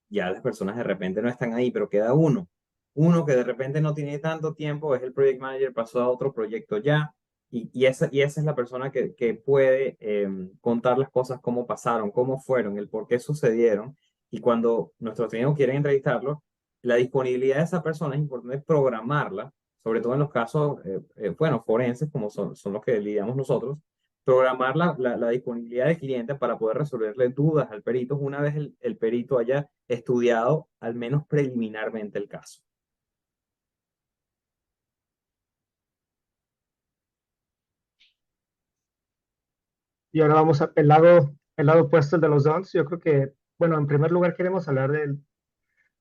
ya las personas de repente no están ahí, pero queda uno que de repente no tiene tanto tiempo, es el project manager, pasó a otro proyecto ya, y esa es la persona que puede contar las cosas, cómo pasaron, cómo fueron, el por qué sucedieron, y cuando nuestros técnicos quieren entrevistarlo, la disponibilidad de esa persona es importante programarla, sobre todo en los casos, bueno, forenses, como son los que lidiamos nosotros, programar la disponibilidad del cliente para poder resolverle dudas al perito una vez el perito haya estudiado al menos preliminarmente el caso. Y ahora vamos a el lado opuesto, el de los don'ts. Yo creo que, bueno, en primer lugar queremos hablar del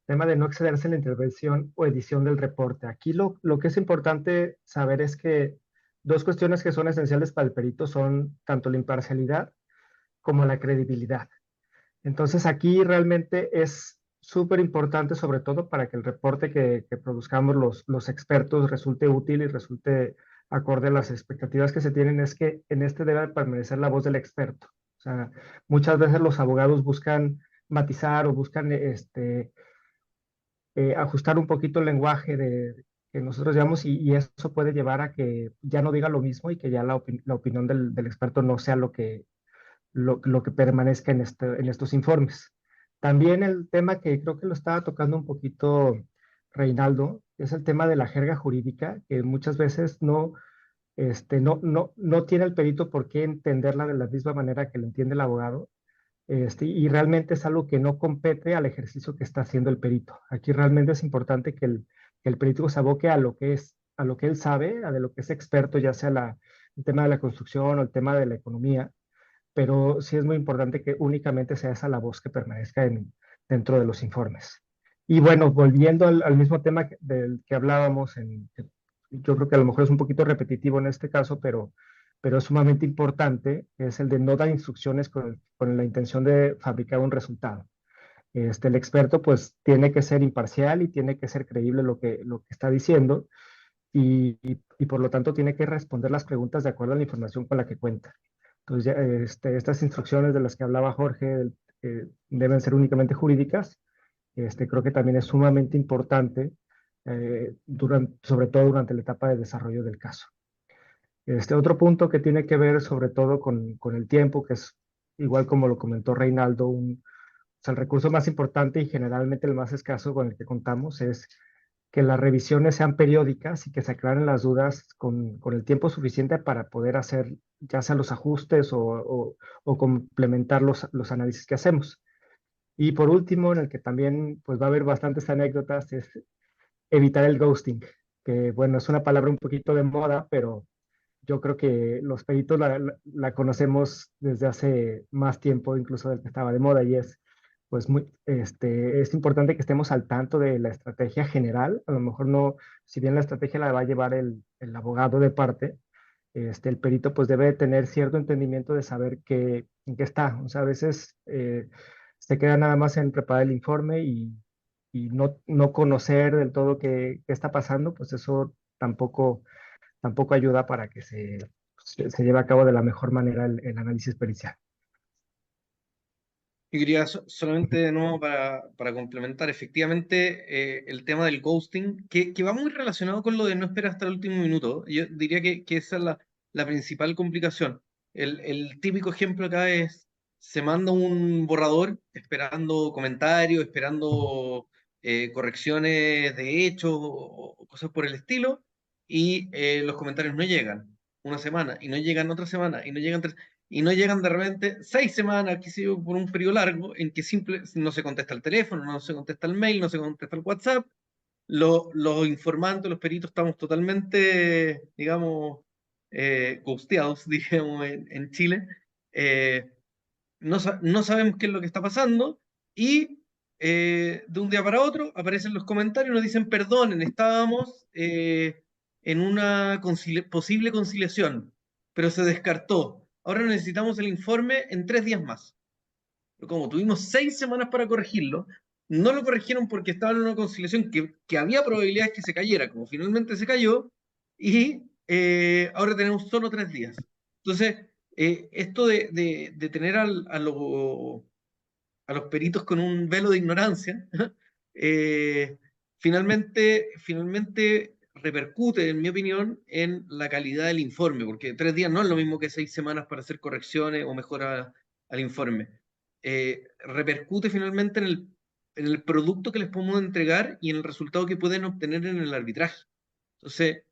tema de no excederse en la intervención o edición del reporte. Aquí lo que es importante saber es que dos cuestiones que son esenciales para el perito son tanto la imparcialidad como la credibilidad. Entonces aquí realmente es súper importante, sobre todo para que el reporte que produzcamos los expertos resulte útil y resulte acorde a las expectativas que se tienen, es que en este debe permanecer la voz del experto. O sea, muchas veces los abogados buscan matizar o buscan ajustar un poquito el lenguaje que nosotros llevamos y eso puede llevar a que ya no diga lo mismo y que ya la opinión del experto no sea lo que permanezca en estos informes. También el tema que creo que lo estaba tocando un poquito Reinaldo, es el tema de la jerga jurídica, que muchas veces no tiene el perito por qué entenderla de la misma manera que lo entiende el abogado, y realmente es algo que no compete al ejercicio que está haciendo el perito. Aquí realmente es importante que el perito se aboque a lo que a lo que él sabe, a de lo que es experto, ya sea el tema de la construcción o el tema de la economía, pero sí es muy importante que únicamente sea esa la voz que permanezca dentro de los informes. Y bueno, volviendo al mismo tema del que hablábamos, yo creo que a lo mejor es un poquito repetitivo en este caso, pero es sumamente importante, es el de no dar instrucciones con la intención de fabricar un resultado. El experto pues tiene que ser imparcial y tiene que ser creíble lo que está diciendo y por lo tanto tiene que responder las preguntas de acuerdo a la información con la que cuenta. Entonces, estas instrucciones de las que hablaba Jorge deben ser únicamente jurídicas. Creo que también es sumamente importante, sobre todo durante la etapa de desarrollo del caso. Otro punto que tiene que ver sobre todo con el tiempo, que es igual como lo comentó Reinaldo, o sea, el recurso más importante y generalmente el más escaso con el que contamos es que las revisiones sean periódicas y que se aclaren las dudas con el tiempo suficiente para poder hacer ya sea los ajustes o complementar los análisis que hacemos. Y por último, en el que también pues, va a haber bastantes anécdotas, es evitar el ghosting, que bueno, es una palabra un poquito de moda, pero yo creo que los peritos la conocemos desde hace más tiempo, incluso del que estaba de moda, y es, pues, es importante que estemos al tanto de la estrategia general. A lo mejor no, si bien la estrategia la va a llevar el abogado de parte, el perito pues debe tener cierto entendimiento de saber en qué está. O sea, a veces se queda nada más en preparar el informe y no conocer del todo qué está pasando, pues eso tampoco ayuda para que se lleve a cabo de la mejor manera el análisis pericial. Yo quería solamente de nuevo para complementar efectivamente el tema del ghosting, que va muy relacionado con lo de no esperar hasta el último minuto. Yo diría que esa es la principal complicación. El típico ejemplo acá es, se manda un borrador esperando comentarios, esperando correcciones de hechos o cosas por el estilo, y los comentarios no llegan una semana, y no llegan otra semana, y no llegan tres, y no llegan de repente 6 semanas, qué sé yo, por un periodo largo, en que no se contesta el teléfono, no se contesta el mail, no se contesta el WhatsApp, los informantes, los peritos, estamos totalmente, digamos, ghosteados, digamos, en Chile. No sabemos qué es lo que está pasando y de un día para otro aparecen los comentarios y nos dicen, perdonen, estábamos en una posible conciliación, pero se descartó. Ahora necesitamos el informe en 3 días más. Pero como tuvimos 6 semanas para corregirlo, no lo corrigieron porque estaba en una conciliación que había probabilidades que se cayera, como finalmente se cayó, y ahora tenemos solo 3 días. Entonces, esto de tener a los peritos con un velo de ignorancia, eh, finalmente repercute, en mi opinión, en la calidad del informe, porque 3 días no es lo mismo que 6 semanas para hacer correcciones o mejoras al informe. Repercute finalmente en el producto que les podemos entregar y en el resultado que pueden obtener en el arbitraje. Entonces,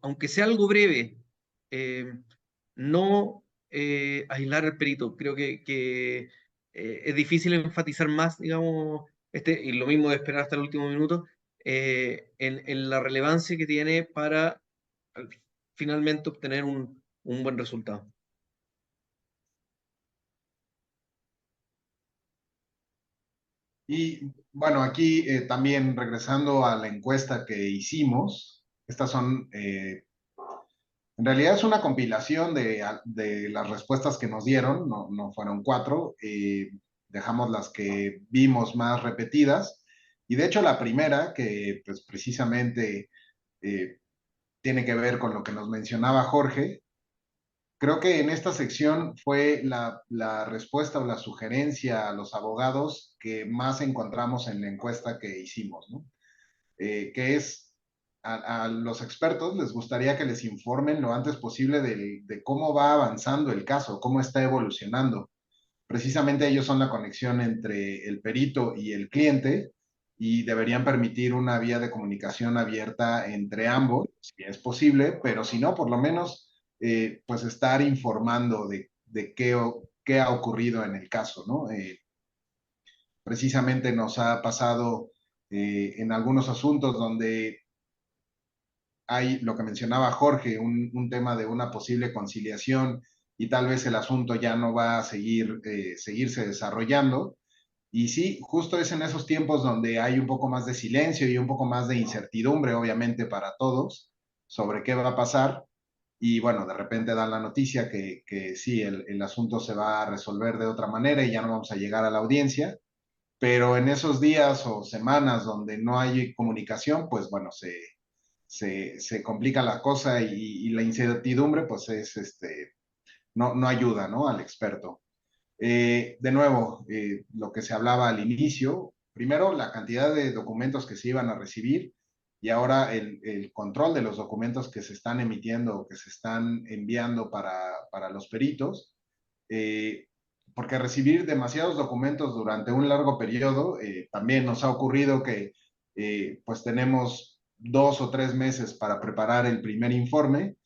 aunque sea algo breve, eh, no aislar al perito. Creo que es difícil enfatizar más, digamos, y lo mismo de esperar hasta el último minuto, en la relevancia que tiene para finalmente obtener un buen resultado. Y bueno, aquí también regresando a la encuesta que hicimos, estas son, en realidad es una compilación de las respuestas que nos dieron, no fueron 4, dejamos las que vimos más repetidas, y de hecho la primera, que pues precisamente eh, tiene que ver con lo que nos mencionaba Jorge. Creo que en esta sección fue la respuesta o la sugerencia a los abogados que más encontramos en la encuesta que hicimos, ¿no? Que es a los expertos les gustaría que les informen lo antes posible de cómo va avanzando el caso, cómo está evolucionando. Precisamente ellos son la conexión entre el perito y el cliente y deberían permitir una vía de comunicación abierta entre ambos, si es posible, pero si no, por lo menos, pues estar informando de qué ha ocurrido en el caso, ¿no? Precisamente nos ha pasado en algunos asuntos donde hay lo que mencionaba Jorge, un tema de una posible conciliación y tal vez el asunto ya no va a seguirse desarrollando. Y sí, justo es en esos tiempos donde hay un poco más de silencio y un poco más de incertidumbre, obviamente, para todos sobre qué va a pasar. Y bueno, de repente dan la noticia que sí, el asunto se va a resolver de otra manera y ya no vamos a llegar a la audiencia. Pero en esos días o semanas donde no hay comunicación, pues bueno, se complica la cosa y la incertidumbre, pues no ayuda, ¿no? Al experto. De nuevo, lo que se hablaba al inicio, primero la cantidad de documentos que se iban a recibir y ahora el control de los documentos que se están emitiendo o que se están enviando para los peritos, porque recibir demasiados documentos durante un largo periodo, también nos ha ocurrido que pues tenemos 2 o 3 meses para preparar el primer informe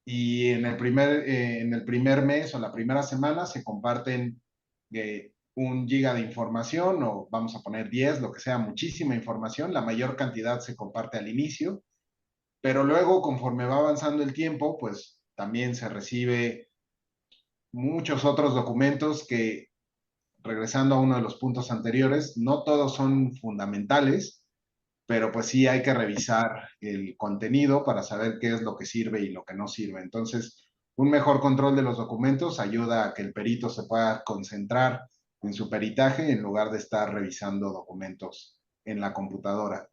y en el primer mes o la primera semana se comparten 1 giga de información o vamos a poner 10, lo que sea, muchísima información. La mayor cantidad se comparte al inicio, pero luego conforme va avanzando el tiempo, pues también se recibe muchos otros documentos que, regresando a uno de los puntos anteriores, no todos son fundamentales, pero pues sí hay que revisar el contenido para saber qué es lo que sirve y lo que no sirve. Entonces, un mejor control de los documentos ayuda a que el perito se pueda concentrar en su peritaje en lugar de estar revisando documentos en la computadora.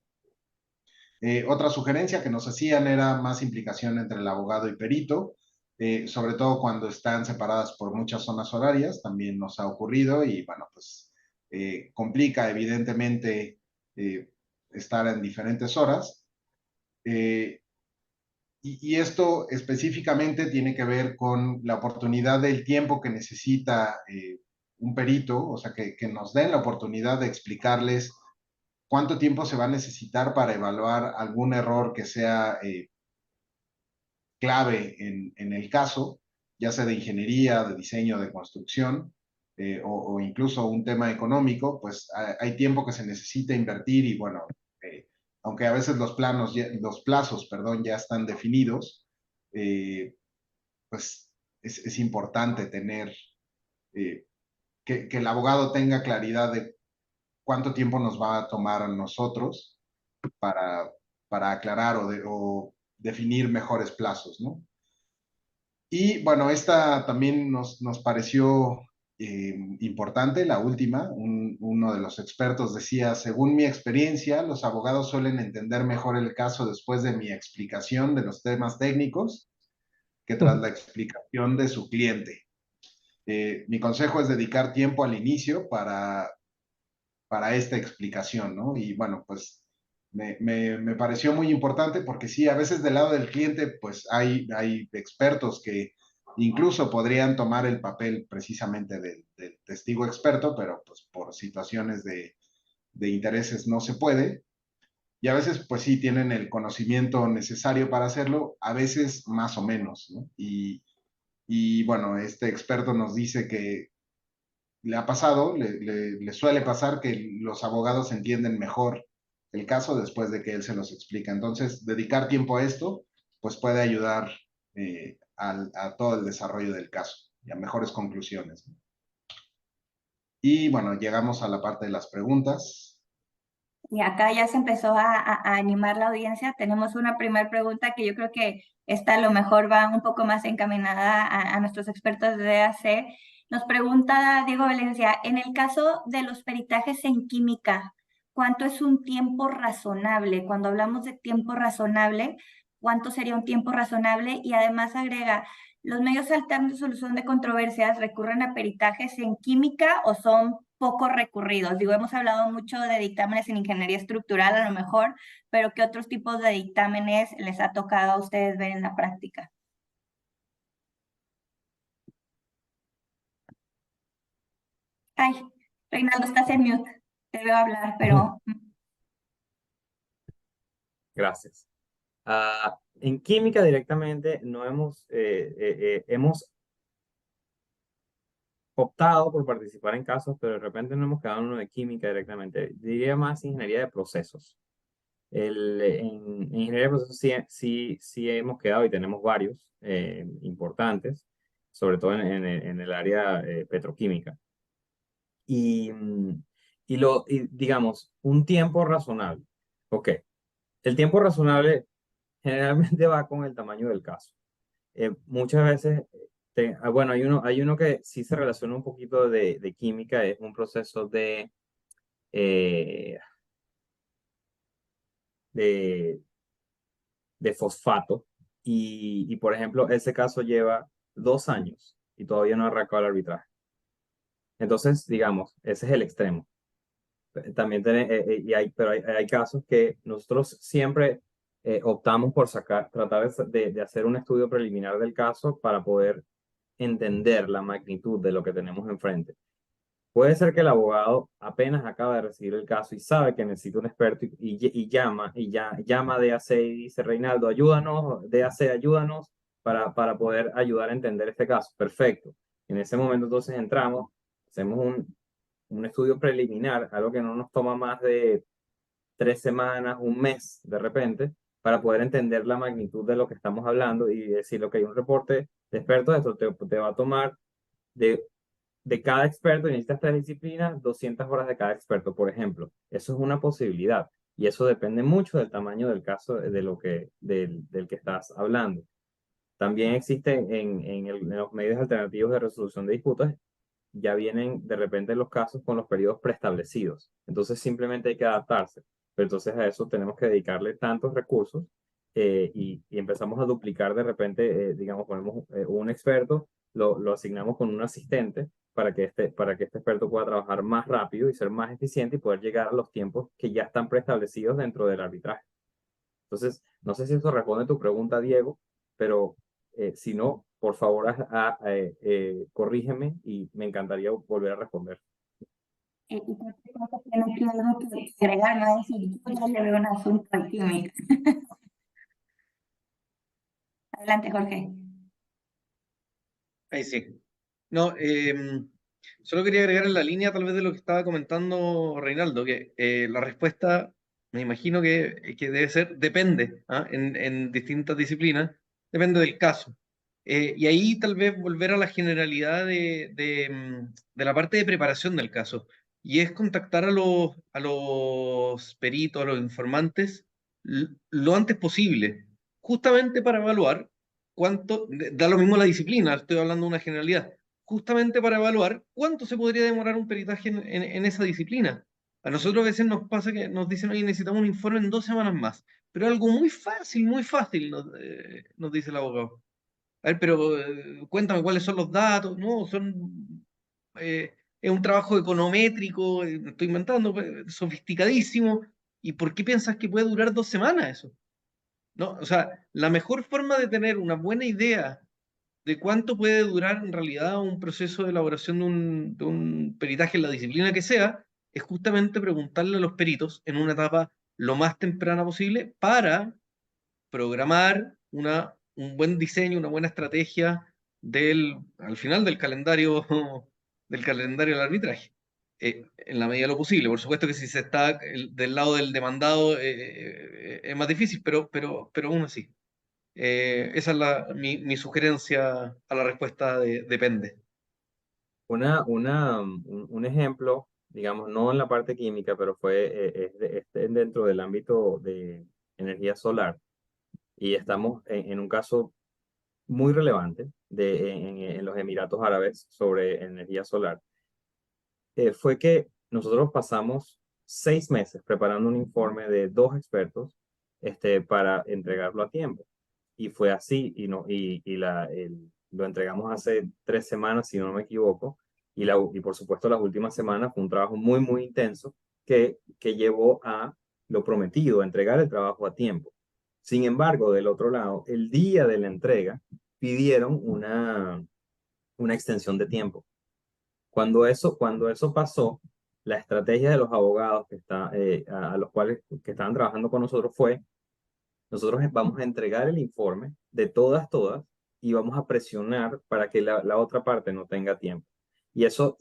Otra sugerencia que nos hacían era más implicación entre el abogado y perito, sobre todo cuando están separadas por muchas zonas horarias, también nos ha ocurrido y bueno, pues complica evidentemente estar en diferentes horas. Y esto específicamente tiene que ver con la oportunidad del tiempo que necesita un perito, o sea, que nos den la oportunidad de explicarles cuánto tiempo se va a necesitar para evaluar algún error que sea clave en el caso, ya sea de ingeniería, de diseño, de construcción, o incluso un tema económico, pues hay tiempo que se necesita invertir y bueno, aunque a veces los plazos, perdón, ya están definidos, pues es importante tener, que el abogado tenga claridad de cuánto tiempo nos va a tomar a nosotros para, para aclarar o definir mejores plazos, ¿no? Y bueno, esta también nos pareció importante, la última. Uno de los expertos decía, según mi experiencia, los abogados suelen entender mejor el caso después de mi explicación de los temas técnicos que tras la explicación de su cliente. Mi consejo es dedicar tiempo al inicio para esta explicación, ¿no? Y bueno, pues me pareció muy importante porque sí, a veces del lado del cliente, pues hay expertos que incluso podrían tomar el papel precisamente del testigo experto, pero pues por situaciones de intereses no se puede. Y a veces, pues sí, tienen el conocimiento necesario para hacerlo, a veces más o menos, ¿no? Y bueno, este experto nos dice que le ha pasado, le suele pasar que los abogados entienden mejor el caso después de que él se los explica. Entonces, dedicar tiempo a esto, pues puede ayudar a todo el desarrollo del caso y a mejores conclusiones. Y bueno, llegamos a la parte de las preguntas. Y acá ya se empezó a animar la audiencia. Tenemos una primera pregunta que yo creo que esta a lo mejor va un poco más encaminada a nuestros expertos de DAC. Nos pregunta Diego Valencia, en el caso de los peritajes en química, ¿cuánto es un tiempo razonable? Cuando hablamos de tiempo razonable, ¿cuánto sería un tiempo razonable? Y además agrega, ¿los medios alternos de solución de controversias recurren a peritajes en química o son poco recurridos? Digo, hemos hablado mucho de dictámenes en ingeniería estructural a lo mejor, pero ¿qué otros tipos de dictámenes les ha tocado a ustedes ver en la práctica? Ay, Reinaldo, estás en mute. Te veo hablar, pero Gracias. En química directamente no hemos optado por participar en casos, pero de repente no hemos quedado en uno de química directamente. Diría más ingeniería de procesos. En ingeniería de procesos sí hemos quedado y tenemos varios importantes, sobre todo en el área petroquímica. Y digamos, un tiempo razonable. Ok, el tiempo razonable generalmente va con el tamaño del caso. Muchas veces, bueno, hay uno que sí se relaciona un poquito de química, es un proceso eh, de, de fosfato. Por ejemplo, ese caso lleva 2 años y todavía no ha arrancado el arbitraje. Entonces, digamos, ese es el extremo. También pero hay casos que nosotros siempre optamos por tratar de hacer un estudio preliminar del caso para poder entender la magnitud de lo que tenemos enfrente. Puede ser que el abogado apenas acaba de recibir el caso y sabe que necesita un experto llama a DAC y dice, Reinaldo, ayúdanos, DAC, ayúdanos para poder ayudar a entender este caso. Perfecto. En ese momento entonces entramos, hacemos un estudio preliminar, algo que no nos toma más de 3 semanas, un mes de repente, para poder entender la magnitud de lo que estamos hablando y decir, ok, un reporte de expertos, esto te va a tomar de cada experto, y necesitas 3 disciplinas, 200 horas de cada experto, por ejemplo. Eso es una posibilidad y eso depende mucho del tamaño del caso del que estás hablando. También existe en los medios alternativos de resolución de disputas, ya vienen de repente los casos con los periodos preestablecidos. Entonces simplemente hay que adaptarse. Pero entonces a eso tenemos que dedicarle tantos recursos y empezamos a duplicar de repente, digamos, ponemos un experto, lo asignamos con un asistente para que este experto pueda trabajar más rápido y ser más eficiente y poder llegar a los tiempos que ya están preestablecidos dentro del arbitraje. Entonces, no sé si eso responde a tu pregunta, Diego, pero si no, por favor, corrígeme y me encantaría volver a responder. y cualquier cosa tiene aquí algo que agregar, no decir, yo ya le veo un asunto de química. Adelante, Jorge. Ahí sí. No, solo quería agregar en la línea tal vez de lo que estaba comentando Reinaldo, que la respuesta Me imagino que debe ser, depende, ¿ah? En distintas disciplinas, depende del caso. Y ahí tal vez volver a la generalidad de la parte de preparación del caso. Y es contactar a los peritos, a los informantes, lo antes posible, justamente para evaluar da lo mismo la disciplina, estoy hablando de una generalidad, justamente para evaluar cuánto se podría demorar un peritaje en esa disciplina. A nosotros a veces nos pasa que nos dicen, oye, necesitamos un informe en 2 semanas más. Pero algo muy fácil, nos dice el abogado. A ver, pero cuéntame cuáles son los datos. No, es un trabajo econométrico, estoy inventando, sofisticadísimo. ¿Y por qué piensas que puede durar 2 semanas eso? ¿No? O sea, la mejor forma de tener una buena idea de cuánto puede durar en realidad un proceso de elaboración de un peritaje en la disciplina que sea, es justamente preguntarle a los peritos en una etapa lo más temprana posible para programar un buen diseño, una buena estrategia al final del calendario del arbitraje. En la medida de lo posible. Por supuesto que si se está del lado del demandado es más difícil, pero aún así. Esa es mi sugerencia a la respuesta de depende. Un ejemplo, digamos, no en la parte química, pero es dentro del ámbito de energía solar. Y estamos en un caso muy relevante en los Emiratos Árabes sobre energía solar. Fue que nosotros pasamos 6 meses preparando un informe de 2 expertos para entregarlo a tiempo. Y fue así, lo entregamos hace 3 semanas, si no me equivoco, y por supuesto las últimas semanas fue un trabajo muy, muy intenso que llevó a lo prometido, a entregar el trabajo a tiempo. Sin embargo, del otro lado, el día de la entrega pidieron una extensión de tiempo. Cuando eso pasó, la estrategia de los abogados a los cuales que estaban trabajando con nosotros fue: nosotros vamos a entregar el informe de todas, y vamos a presionar para que la otra parte no tenga tiempo. Y eso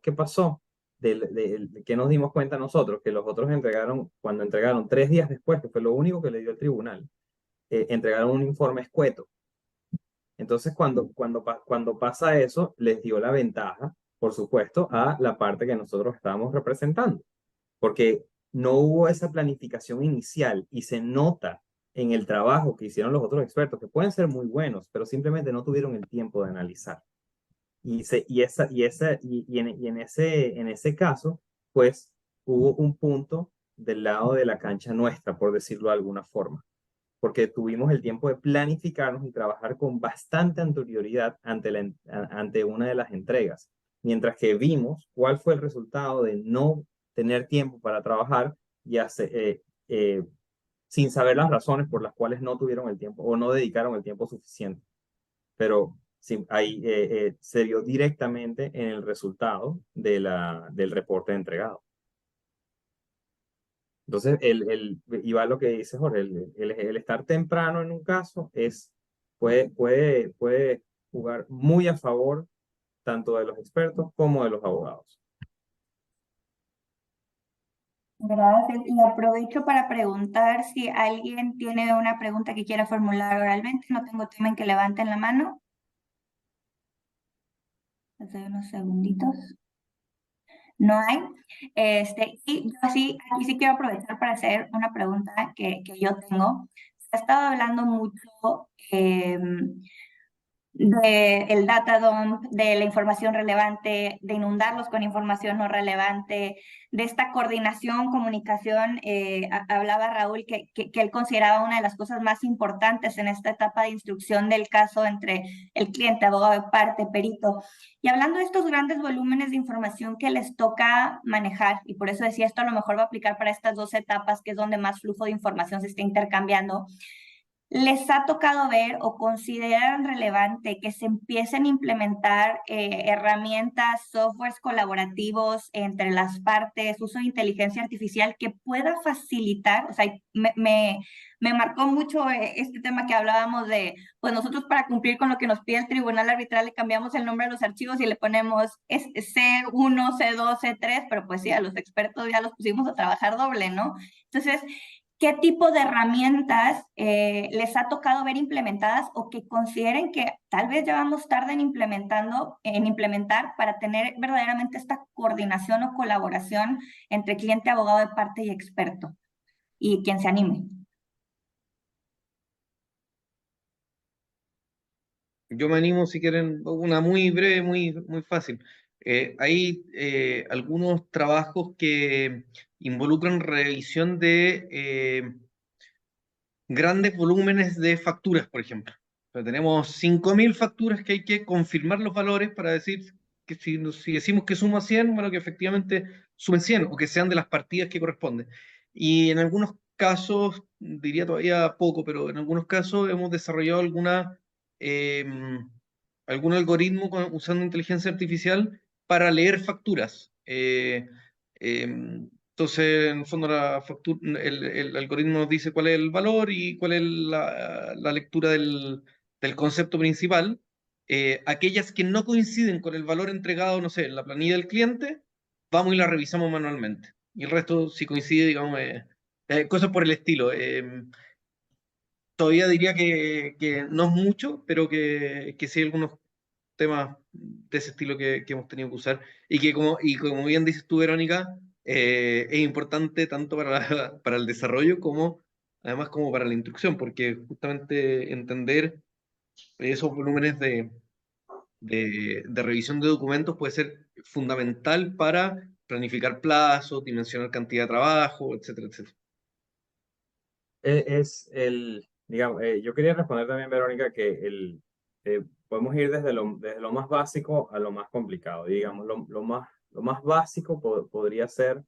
¿qué pasó? ¿Qué nos dimos cuenta nosotros? Que los otros cuando entregaron 3 días después, que fue lo único que le dio el tribunal, entregaron un informe escueto. Entonces, cuando pasa eso, les dio la ventaja, por supuesto, a la parte que nosotros estábamos representando, porque no hubo esa planificación inicial y se nota en el trabajo que hicieron los otros expertos, que pueden ser muy buenos, pero simplemente no tuvieron el tiempo de analizar. En ese caso, pues hubo un punto del lado de la cancha nuestra, por decirlo de alguna forma, porque tuvimos el tiempo de planificarnos y trabajar con bastante anterioridad ante una de las entregas, mientras que vimos cuál fue el resultado de no tener tiempo para trabajar sin saber las razones por las cuales no tuvieron el tiempo o no dedicaron el tiempo suficiente. Pero sí, ahí se vio directamente en el resultado del reporte entregado. Entonces, y va lo que dice Jorge, el estar temprano en un caso puede jugar muy a favor tanto de los expertos como de los abogados. Gracias. Y aprovecho para preguntar si alguien tiene una pregunta que quiera formular oralmente. No tengo tema en que levanten la mano. Les doy unos segunditos. No hay. Y yo aquí sí quiero aprovechar para hacer una pregunta que yo tengo. Se ha estado hablando mucho del data dump, de la información relevante, de inundarlos con información no relevante, de esta coordinación, comunicación. Hablaba Raúl que él consideraba una de las cosas más importantes en esta etapa de instrucción del caso entre el cliente, abogado de parte, perito. Y hablando de estos grandes volúmenes de información que les toca manejar, y por eso decía, esto a lo mejor va a aplicar para estas 2 etapas, que es donde más flujo de información se está intercambiando. ¿Les ha tocado ver o consideran relevante que se empiecen a implementar herramientas, softwares colaborativos entre las partes, uso de inteligencia artificial que pueda facilitar? O sea, me marcó mucho este tema que hablábamos de, pues nosotros para cumplir con lo que nos pide el tribunal arbitral le cambiamos el nombre de los archivos y le ponemos C1, C2, C3, pero pues sí, a los expertos ya los pusimos a trabajar doble, ¿no? Entonces, ¿qué tipo de herramientas les ha tocado ver implementadas o que consideren que tal vez ya vamos tarde en implementar para tener verdaderamente esta coordinación o colaboración entre cliente, abogado de parte y experto? Y quien se anime. Yo me animo, si quieren, una muy breve, muy fácil. Hay algunos trabajos que involucran revisión de grandes volúmenes de facturas, por ejemplo. O sea, tenemos 5.000 facturas que hay que confirmar los valores para decir que si decimos que suma 100, bueno, que efectivamente sumen 100 o que sean de las partidas que corresponden. Y en algunos casos, diría todavía poco, pero en algunos casos hemos desarrollado algún algoritmo usando inteligencia artificial para leer facturas. Entonces, en el fondo, el algoritmo nos dice cuál es el valor y cuál es la lectura del concepto principal. Aquellas que no coinciden con el valor entregado, no sé, en la planilla del cliente, vamos y la revisamos manualmente. Y el resto, si coincide, digamos, cosas por el estilo. Todavía diría que no es mucho, pero que sí hay algunos temas de ese estilo que hemos tenido que usar y como bien dices tú, Verónica, es importante tanto para el desarrollo además como para la instrucción, porque justamente entender esos volúmenes de revisión de documentos puede ser fundamental para planificar plazos, dimensionar cantidad de trabajo, etcétera, etcétera. Digamos, yo quería responder también, Verónica, que podemos ir desde lo más básico a lo más complicado. Digamos, lo más básico podría ser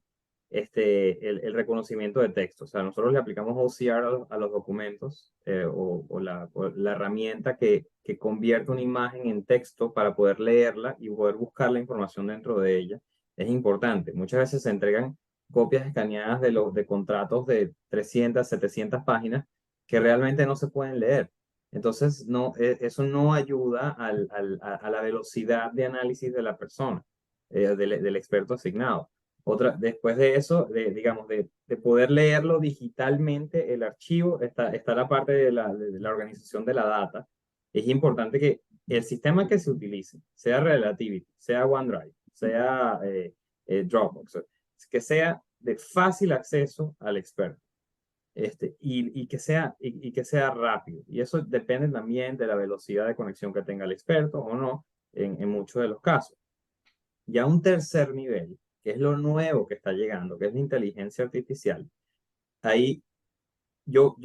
el reconocimiento de texto. O sea, nosotros le aplicamos OCR a los documentos o la herramienta que convierte una imagen en texto para poder leerla y poder buscar la información dentro de ella. Es importante. Muchas veces se entregan copias escaneadas de contratos de 300, 700 páginas que realmente no se pueden leer. Entonces, eso no ayuda a la velocidad de análisis de la persona, del experto asignado. Después de eso, digamos, de poder leerlo digitalmente, el archivo, está la parte de la organización de la data. Es importante que el sistema que se utilice, sea Relativity, sea OneDrive, sea Dropbox, que sea de fácil acceso al experto. Y que sea rápido. Y eso depende también de la velocidad de conexión que tenga el experto o no, en muchos de los casos. Ya un tercer nivel, que es lo nuevo que está llegando, que es la inteligencia artificial. Ahí yo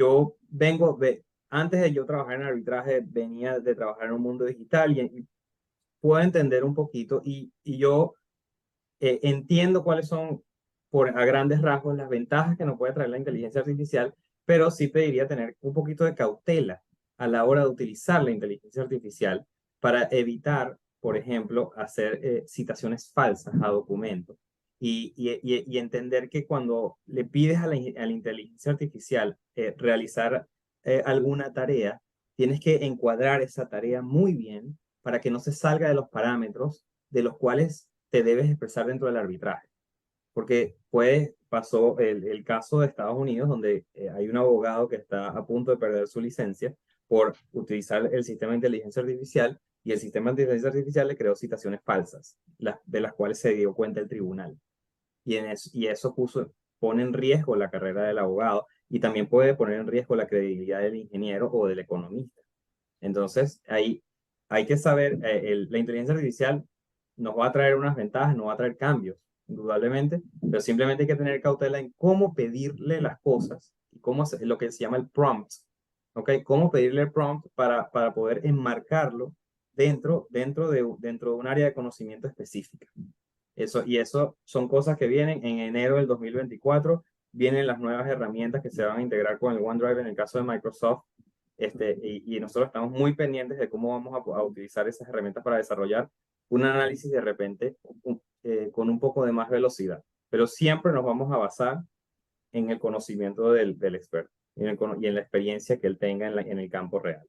antes de yo trabajar en arbitraje, venía de trabajar en un mundo digital y puedo entender un poquito y yo entiendo cuáles son, a grandes rasgos, las ventajas que nos puede traer la inteligencia artificial, pero sí pediría tener un poquito de cautela a la hora de utilizar la inteligencia artificial para evitar, por ejemplo, hacer citaciones falsas a documentos y entender que cuando le pides a la inteligencia artificial realizar alguna tarea, tienes que encuadrar esa tarea muy bien para que no se salga de los parámetros de los cuales te debes expresar dentro del arbitraje. Porque pasó el caso de Estados Unidos, donde hay un abogado que está a punto de perder su licencia por utilizar el sistema de inteligencia artificial, y el sistema de inteligencia artificial le creó citaciones falsas, de las cuales se dio cuenta el tribunal. Y eso pone en riesgo la carrera del abogado y también puede poner en riesgo la credibilidad del ingeniero o del economista. Entonces, ahí hay que saber, la inteligencia artificial nos va a traer unas ventajas, nos va a traer cambios, indudablemente, pero simplemente hay que tener cautela en cómo pedirle las cosas y cómo hacer lo que se llama el prompt, ¿ok? Cómo pedirle el prompt para poder enmarcarlo dentro de un área de conocimiento específica. Eso son cosas que vienen en enero del 2024, vienen las nuevas herramientas que se van a integrar con el OneDrive en el caso de Microsoft. y nosotros estamos muy pendientes de cómo vamos a utilizar esas herramientas para desarrollar un análisis de repente con un poco de más velocidad, pero siempre nos vamos a basar en el conocimiento del experto y en la experiencia que él tenga en el campo real.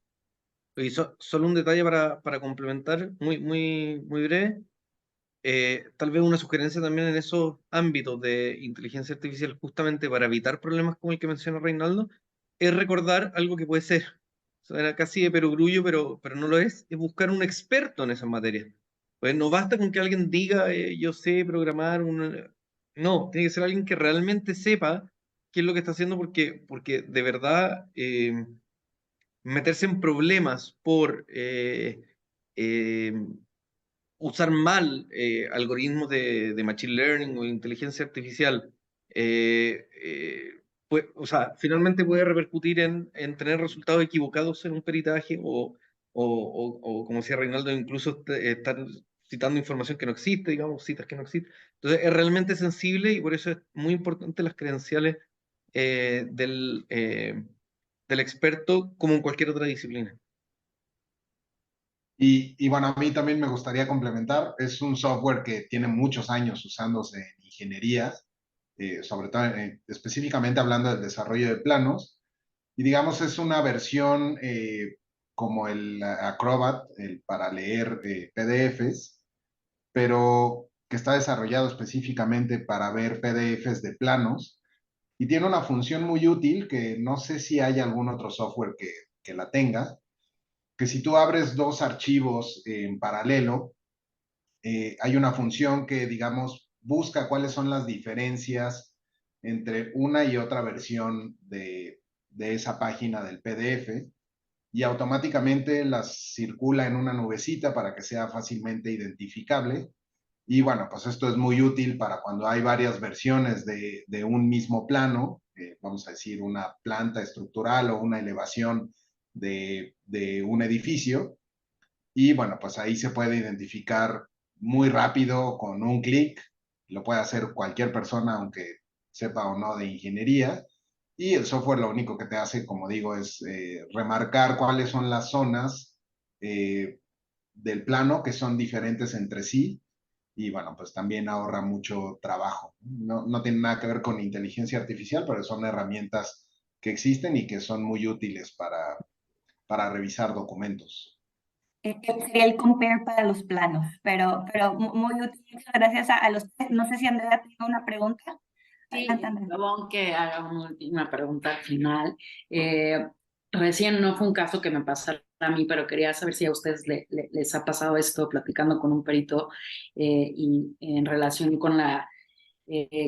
Y solo un detalle para complementar, muy breve. Tal vez una sugerencia también en esos ámbitos de inteligencia artificial, justamente para evitar problemas como el que menciona Reinaldo, es recordar algo que puede ser, suena casi de perogrullo, pero no lo es buscar un experto en esas materias. Pues no basta con que alguien diga, yo sé programar, no, tiene que ser alguien que realmente sepa qué es lo que está haciendo, porque de verdad meterse en problemas por eh, usar mal algoritmos de machine learning o inteligencia artificial, o sea, finalmente puede repercutir en tener resultados equivocados en un peritaje o como decía Reinaldo, incluso estar citando información que no existe, digamos, citas que no existen. Entonces es realmente sensible y por eso es muy importante las credenciales del experto como en cualquier otra disciplina. Y bueno, a mí también me gustaría complementar, es un software que tiene muchos años usándose en ingeniería, sobre todo específicamente hablando del desarrollo de planos, y digamos es una versión como el Acrobat para leer PDFs, pero que está desarrollado específicamente para ver PDFs de planos, y tiene una función muy útil que no sé si hay algún otro software que la tenga, que si tú abres dos archivos en paralelo, hay una función que, digamos, busca cuáles son las diferencias entre una y otra versión de esa página del PDF y automáticamente las circula en una nubecita para que sea fácilmente identificable. Y bueno, pues esto es muy útil para cuando hay varias versiones de un mismo plano, vamos a decir una planta estructural o una elevación de un edificio. Y bueno, pues ahí se puede identificar muy rápido con un clic. Lo puede hacer cualquier persona, aunque sepa o no de ingeniería. Y el software lo único que te hace, como digo, es remarcar cuáles son las zonas del plano que son diferentes entre sí. Y bueno, pues también ahorra mucho trabajo. No tiene nada que ver con inteligencia artificial, pero son herramientas que existen y que son muy útiles para revisar documentos. Sería el compare para los planos, pero muy útil. Muchas gracias a los tres. No sé si Andrea tiene una pregunta. Sí, Adelante, Andrea. perdón que haga una última pregunta al final. Recién no fue un caso que me pasara a mí, pero quería saber si a ustedes les ha pasado esto platicando con un perito y en relación con la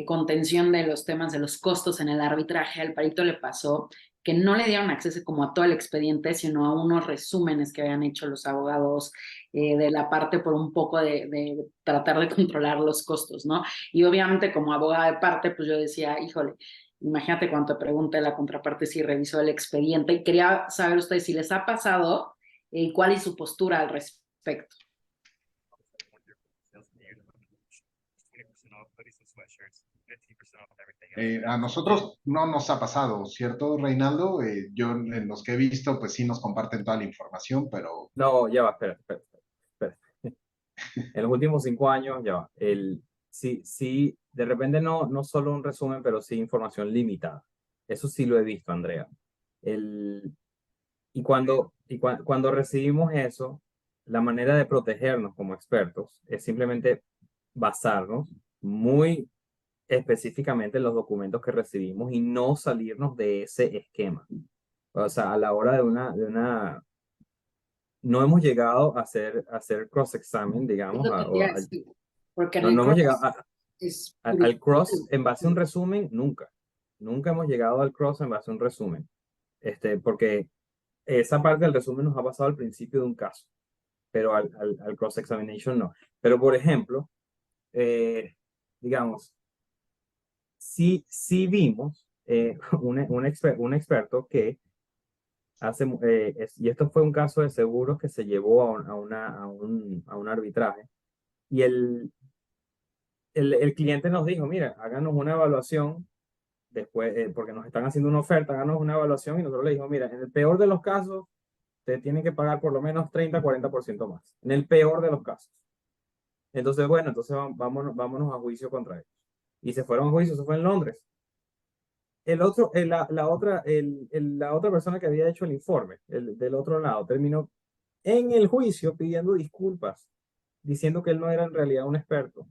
contención de los temas de los costos en el arbitraje. Al perito le pasó que no le dieron acceso como a todo el expediente, sino a unos resúmenes que habían hecho los abogados de la parte por un poco de tratar de controlar los costos, ¿no? Y obviamente como abogada de parte, pues yo decía, híjole, imagínate cuando te pregunte la contraparte si revisó el expediente. Y quería saber ustedes si les ha pasado y cuál es su postura al respecto. A nosotros no nos ha pasado, ¿cierto, Reinaldo? Yo en los que he visto, pues sí nos comparten toda la información, pero No, ya va, espera. En los últimos 5 años, ya va. Sí, de repente no solo un resumen, pero sí información limitada. Eso sí lo he visto, Andrea. Cuando recibimos eso, la manera de protegernos como expertos es simplemente basarnos muy específicamente en los documentos que recibimos y no salirnos de ese esquema. O sea, a la hora de no hemos llegado a hacer cross-examen, Es digamos, lo que quería decir, porque en no el hemos llegado cross es al cross en base a un resumen, nunca. Nunca hemos llegado al cross en base a un resumen. Porque esa parte del resumen nos ha pasado al principio de un caso, pero al cross-examination no. Pero, por ejemplo, digamos, sí vimos un experto que y esto fue un caso de seguros que se llevó a un arbitraje, y el cliente nos dijo, mira, háganos una evaluación después, porque nos están haciendo una oferta, háganos una evaluación, y nosotros le dijimos, mira, en el peor de los casos, te tienen que pagar por lo menos 30-40% más, en el peor de los casos. Entonces, bueno, entonces vámonos a juicio contra ellos. Y se fueron a juicio, eso fue en Londres. La otra persona que había hecho el informe, del otro lado, terminó en el juicio pidiendo disculpas, diciendo que él no era en realidad un experto.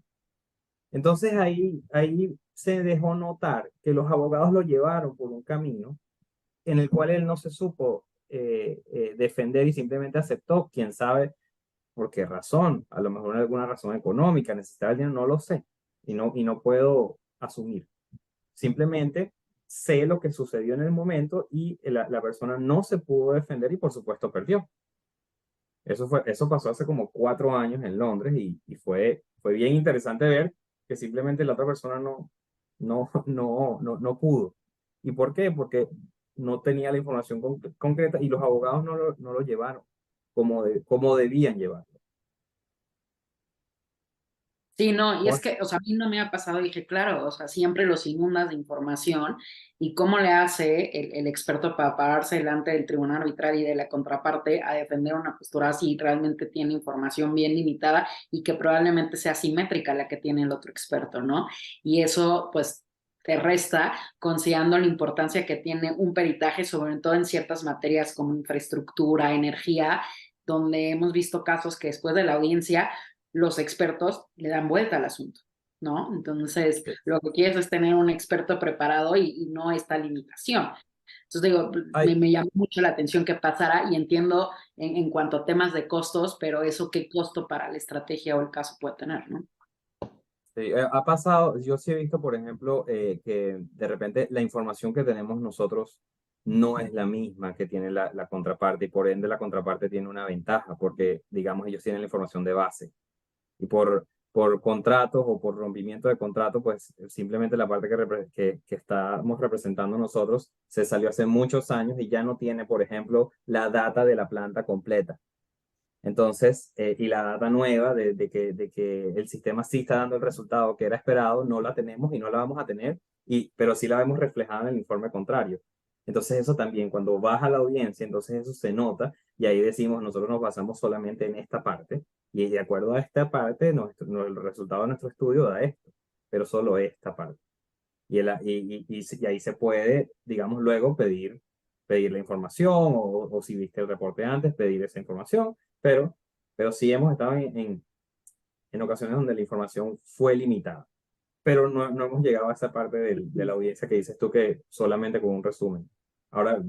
Entonces ahí se dejó notar que los abogados lo llevaron por un camino en el cual él no se supo defender y simplemente aceptó, quién sabe por qué razón, a lo mejor alguna razón económica, necesitaba el dinero, no lo sé, y no puedo asumir. Simplemente sé lo que sucedió en el momento y la persona no se pudo defender y por supuesto perdió. Eso pasó hace como 4 años en Londres y fue bien interesante ver que simplemente la otra persona no pudo. ¿Y por qué? Porque no tenía la información concreta y los abogados no lo llevaron como debían llevarlo. Sí, no, y es Jorge. que, o sea, a mí no me ha pasado, dije, claro, o sea, siempre los inundas de información y cómo le hace el experto para pararse delante del tribunal arbitral y de la contraparte a defender una postura si realmente tiene información bien limitada y que probablemente sea simétrica la que tiene el otro experto, ¿no? Y eso, pues, te resta considerando la importancia que tiene un peritaje, sobre todo en ciertas materias como infraestructura, energía, donde hemos visto casos que después de la audiencia los expertos le dan vuelta al asunto, ¿no? Entonces, lo que quieres es tener un experto preparado y no esta limitación. Entonces, digo, Ay, me llamó mucho la atención que pasara y entiendo en cuanto a temas de costos, pero eso qué costo para la estrategia o el caso puede tener, ¿no? sí, ha pasado, yo sí he visto, por ejemplo, que de repente la información que tenemos nosotros no es la misma que tiene la contraparte y por ende la contraparte tiene una ventaja porque, digamos, ellos tienen la información de base. Y por contratos o por rompimiento de contrato, pues simplemente la parte que estamos representando nosotros se salió hace muchos años y ya no tiene, por ejemplo, la data de la planta completa. Entonces, y la data nueva de que el sistema sí está dando el resultado que era esperado, no la tenemos y no la vamos a tener, pero sí la vemos reflejada en el informe contrario. Entonces eso también, cuando baja la audiencia, entonces eso se nota y ahí decimos, nosotros nos basamos solamente en esta parte y de acuerdo a esta parte, el resultado de nuestro estudio da esto, pero solo esta parte. Y ahí se puede, digamos, luego pedir la información o si viste el reporte antes, pedir esa información, pero sí hemos estado en ocasiones donde la información fue limitada, pero no hemos llegado a esa parte de la audiencia que dices tú que solamente con un resumen. Ahora,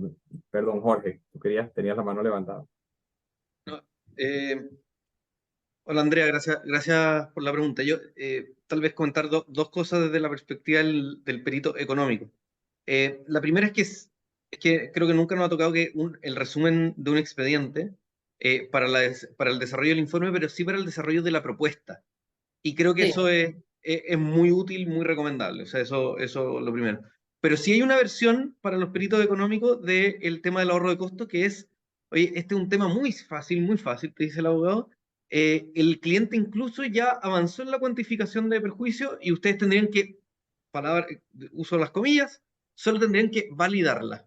perdón, Jorge, tenías la mano levantada. No, hola Andrea, gracias por la pregunta. Yo tal vez comentar dos cosas desde la perspectiva del perito económico. La primera es que creo que nunca nos ha tocado que el resumen de un expediente para el desarrollo del informe, pero sí para el desarrollo de la propuesta. Y creo que Sí. eso es muy útil, muy recomendable. O sea, eso lo primero. Pero sí hay una versión para los peritos económicos del tema del ahorro de costos que es, oye, este es un tema muy fácil, te dice el abogado. El cliente incluso ya avanzó en la cuantificación de perjuicio y ustedes tendrían que, uso las comillas, solo tendrían que validarla.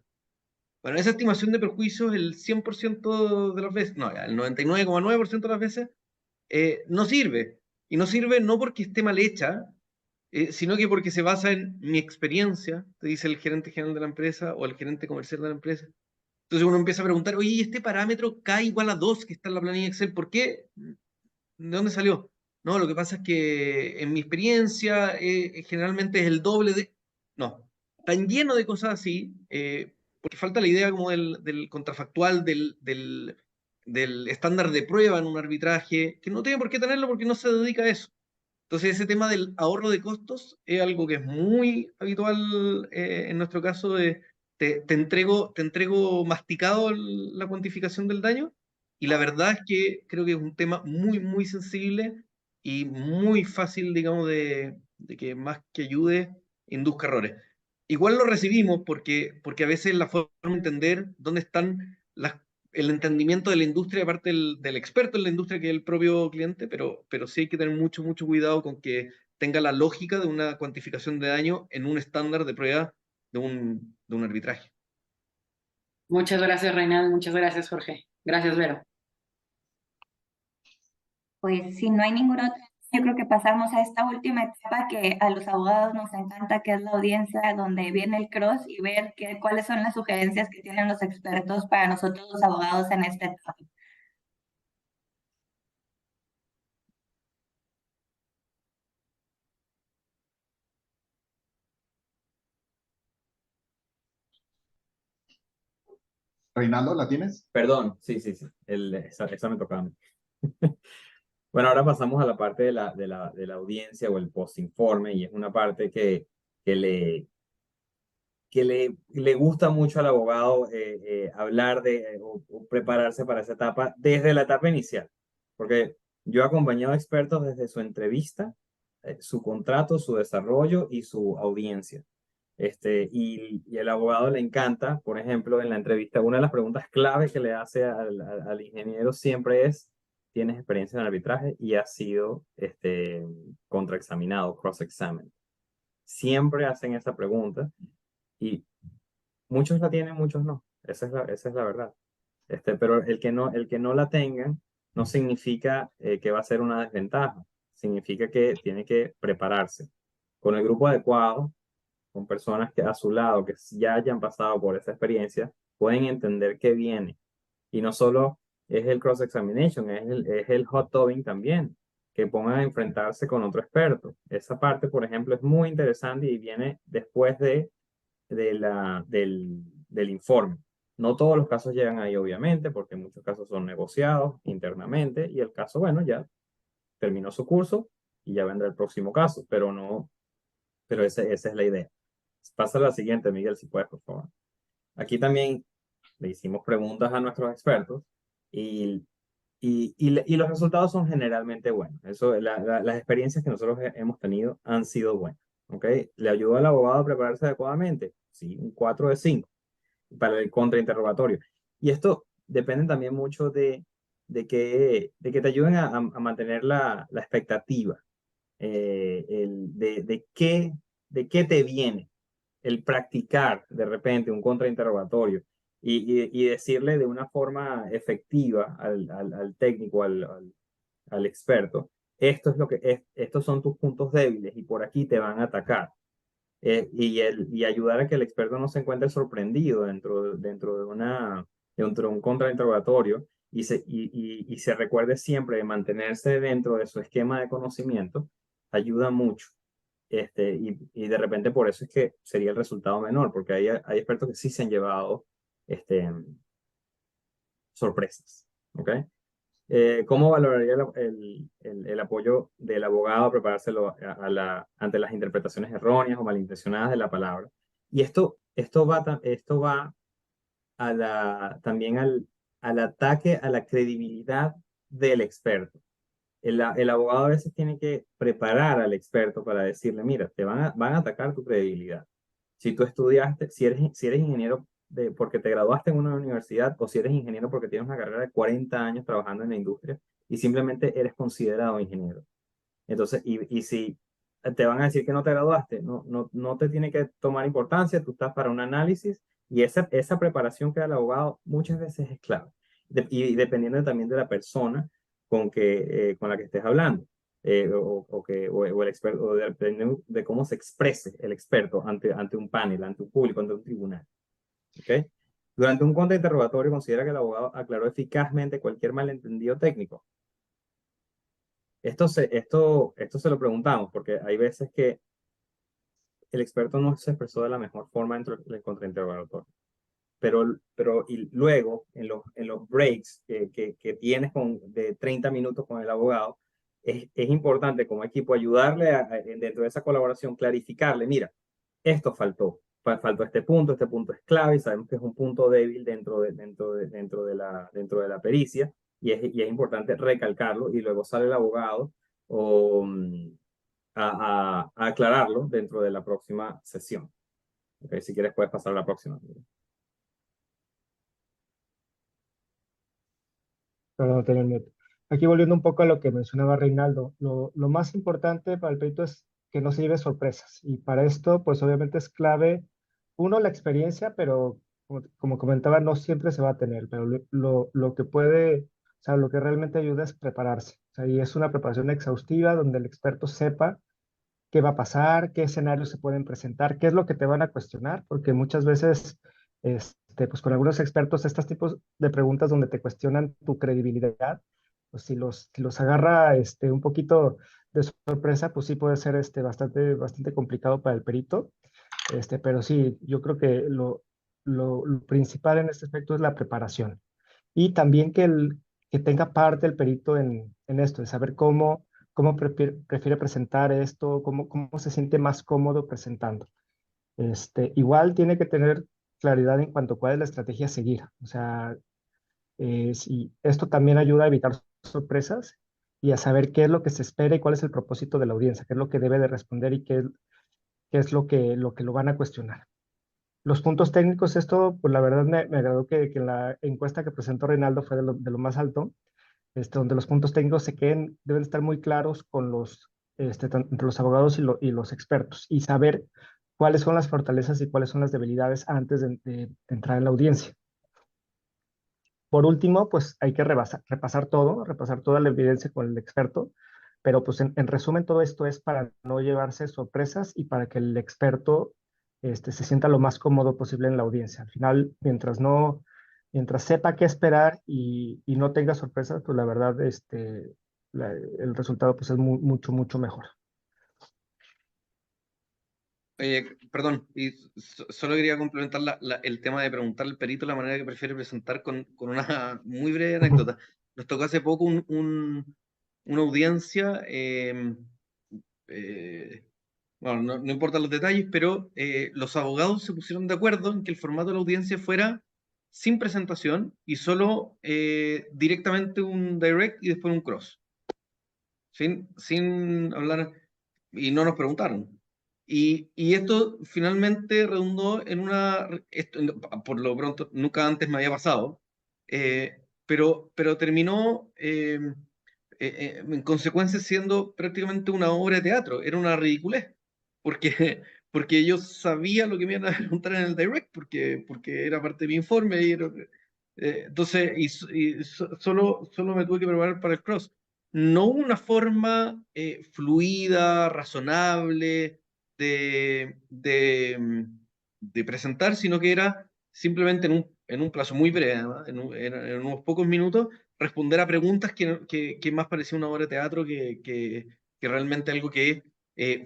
Bueno, esa estimación de perjuicios el 100% de las veces, no, ya, el 99,9% de las veces no sirve. Y no sirve no porque esté mal hecha, sino que porque se basa en mi experiencia, te dice el gerente general de la empresa o el gerente comercial de la empresa. Entonces uno empieza a preguntar, oye, ¿y este parámetro K igual a 2 que está en la planilla Excel? ¿Por qué? ¿De dónde salió? No, lo que pasa es que en mi experiencia generalmente es el doble de... No, tan lleno de cosas así, porque falta la idea como del contrafactual, del estándar de prueba en un arbitraje, que no tiene por qué tenerlo porque no se dedica a eso. Entonces ese tema del ahorro de costos es algo que es muy habitual en nuestro caso de te entrego masticado la cuantificación del daño y la verdad es que creo que es un tema muy sensible y muy fácil, digamos, de que más que ayude, induzca errores. Igual lo recibimos porque a veces la forma de entender dónde están el entendimiento de la industria, aparte del experto en la industria que es el propio cliente, pero sí hay que tener mucho cuidado con que tenga la lógica de una cuantificación de daño en un estándar de prueba de un arbitraje. Muchas gracias, Reinaldo. Muchas gracias, Jorge. Gracias, Vero. Pues si no hay ninguna otra, yo creo que pasamos a esta última etapa que a los abogados nos encanta, que es la audiencia, donde viene el cross y ver cuáles son las sugerencias que tienen los expertos para nosotros los abogados en esta etapa. Reinaldo, ¿la tienes? Perdón, sí. Esa me tocaba a mí. Bueno, ahora pasamos a la parte de la audiencia o el postinforme, y es una parte que le gusta mucho al abogado hablar o prepararse para esa etapa desde la etapa inicial. Porque yo he acompañado a expertos desde su entrevista, su contrato, su desarrollo y su audiencia. Y el abogado le encanta, por ejemplo, en la entrevista, una de las preguntas clave que le hace al ingeniero siempre es: ¿tienes experiencia en arbitraje y has sido contraexaminado, cross-examined? Siempre hacen esa pregunta y muchos la tienen, muchos no. Esa es la verdad. Pero el que no la tengan no significa que va a ser una desventaja. Significa que tiene que prepararse con el grupo adecuado, con personas que a su lado, que ya hayan pasado por esa experiencia, pueden entender qué viene. Y no solo es el cross-examination, es el hot tubbing también, que pongan a enfrentarse con otro experto. Esa parte, por ejemplo, es muy interesante y viene después del informe. No todos los casos llegan ahí, obviamente, porque muchos casos son negociados internamente y el caso, bueno, ya terminó su curso y ya vendrá el próximo caso, pero esa es la idea. Pasa a la siguiente, Miguel, si puedes, por favor. Aquí también le hicimos preguntas a nuestros expertos y los resultados son generalmente buenos. Las experiencias que nosotros hemos tenido han sido buenas. ¿Ok? ¿Le ayudó al abogado a prepararse adecuadamente? Sí, un 4 de 5 para el contrainterrogatorio. Y esto depende también mucho de que te ayuden a mantener la expectativa, de qué te viene el practicar de repente un contrainterrogatorio y decirle de una forma efectiva al técnico, al experto: esto es lo que es, estos son tus puntos débiles y por aquí te van a atacar. Y ayudar a que el experto no se encuentre sorprendido dentro de un contrainterrogatorio y se recuerde siempre de mantenerse dentro de su esquema de conocimiento, ayuda mucho. Y de repente por eso es que sería el resultado menor, porque hay expertos que sí se han llevado sorpresas. ¿Ok? ¿Cómo valoraría el apoyo del abogado a preparárselo ante las interpretaciones erróneas o malintencionadas de la palabra? Y esto va también al ataque a la credibilidad del experto. El abogado a veces tiene que preparar al experto para decirle: mira, van a atacar tu credibilidad. Si tú estudiaste, si eres ingeniero porque te graduaste en una universidad, o si eres ingeniero porque tienes una carrera de 40 años trabajando en la industria y simplemente eres considerado ingeniero. Entonces, y si te van a decir que no te graduaste, no te tiene que tomar importancia, tú estás para un análisis, y esa preparación que da el abogado muchas veces es clave. Y dependiendo también de la persona con la que estés hablando, o el experto, o dependiendo de cómo se exprese el experto ante un panel, ante un público, ante un tribunal. ¿Okay? Durante un contrainterrogatorio, considera que el abogado aclaró eficazmente cualquier malentendido técnico. Esto se lo preguntamos porque hay veces que el experto no se expresó de la mejor forma dentro del contrainterrogatorio. Y luego, en los breaks que tienes de 30 minutos con el abogado, es importante como equipo ayudarle dentro de esa colaboración, clarificarle: mira, esto faltó este punto es clave y sabemos que es un punto débil dentro de la pericia, y es importante recalcarlo, y luego sale el abogado a aclararlo dentro de la próxima sesión. Okay, si quieres puedes pasar a la próxima. Perdón, tenía el mute. Aquí volviendo un poco a lo que mencionaba Reinaldo, lo más importante para el perito es que no se lleve sorpresas. Y para esto, pues obviamente es clave uno, la experiencia, pero como comentaba, no siempre se va a tener, pero lo que puede, o sea, lo que realmente ayuda es prepararse. O sea, y es una preparación exhaustiva donde el experto sepa qué va a pasar, qué escenarios se pueden presentar, qué es lo que te van a cuestionar, porque muchas veces, pues con algunos expertos, estos tipos de preguntas donde te cuestionan tu credibilidad, pues si los agarra un poquito de sorpresa, pues sí puede ser bastante complicado para el perito. Pero sí, yo creo que lo principal en este aspecto es la preparación. Y también que tenga parte el perito en esto, de saber cómo prefiere presentar esto, cómo se siente más cómodo presentando. Igual tiene que tener claridad en cuanto a cuál es la estrategia a seguir. O sea, esto también ayuda a evitar sorpresas y a saber qué es lo que se espera y cuál es el propósito de la audiencia, qué es lo que debe de responder y qué es lo que lo van a cuestionar. Los puntos técnicos, esto, pues la verdad me agradó que la encuesta que presentó Reinaldo fue de lo más alto, donde los puntos técnicos deben estar muy claros con entre los abogados y los expertos y saber cuáles son las fortalezas y cuáles son las debilidades antes de entrar en la audiencia. Por último, pues hay que repasar toda la evidencia con el experto, pero pues en resumen todo esto es para no llevarse sorpresas y para que el experto se sienta lo más cómodo posible en la audiencia. Al final, mientras sepa qué esperar y no tenga sorpresas, pues la verdad, el resultado pues es mucho, mucho mejor. Perdón, y solo quería complementar el tema de preguntarle al perito la manera que prefiere presentar con una muy breve anécdota. Nos tocó hace poco una audiencia, bueno, no importan los detalles, pero los abogados se pusieron de acuerdo en que el formato de la audiencia fuera sin presentación y solo directamente un direct y después un cross, sin hablar, y no nos preguntaron. Y esto finalmente redundó en por lo pronto, nunca antes me había pasado, pero terminó en consecuencia siendo prácticamente una obra de teatro, era una ridiculez, porque, porque yo sabía lo que me iban a preguntar en el direct, porque era parte de mi informe, entonces, solo me tuve que preparar para el cross. No una forma fluida, razonable de presentar, sino que era simplemente en un plazo muy breve, además, en unos pocos minutos, responder a preguntas que más parecía una obra de teatro que realmente algo que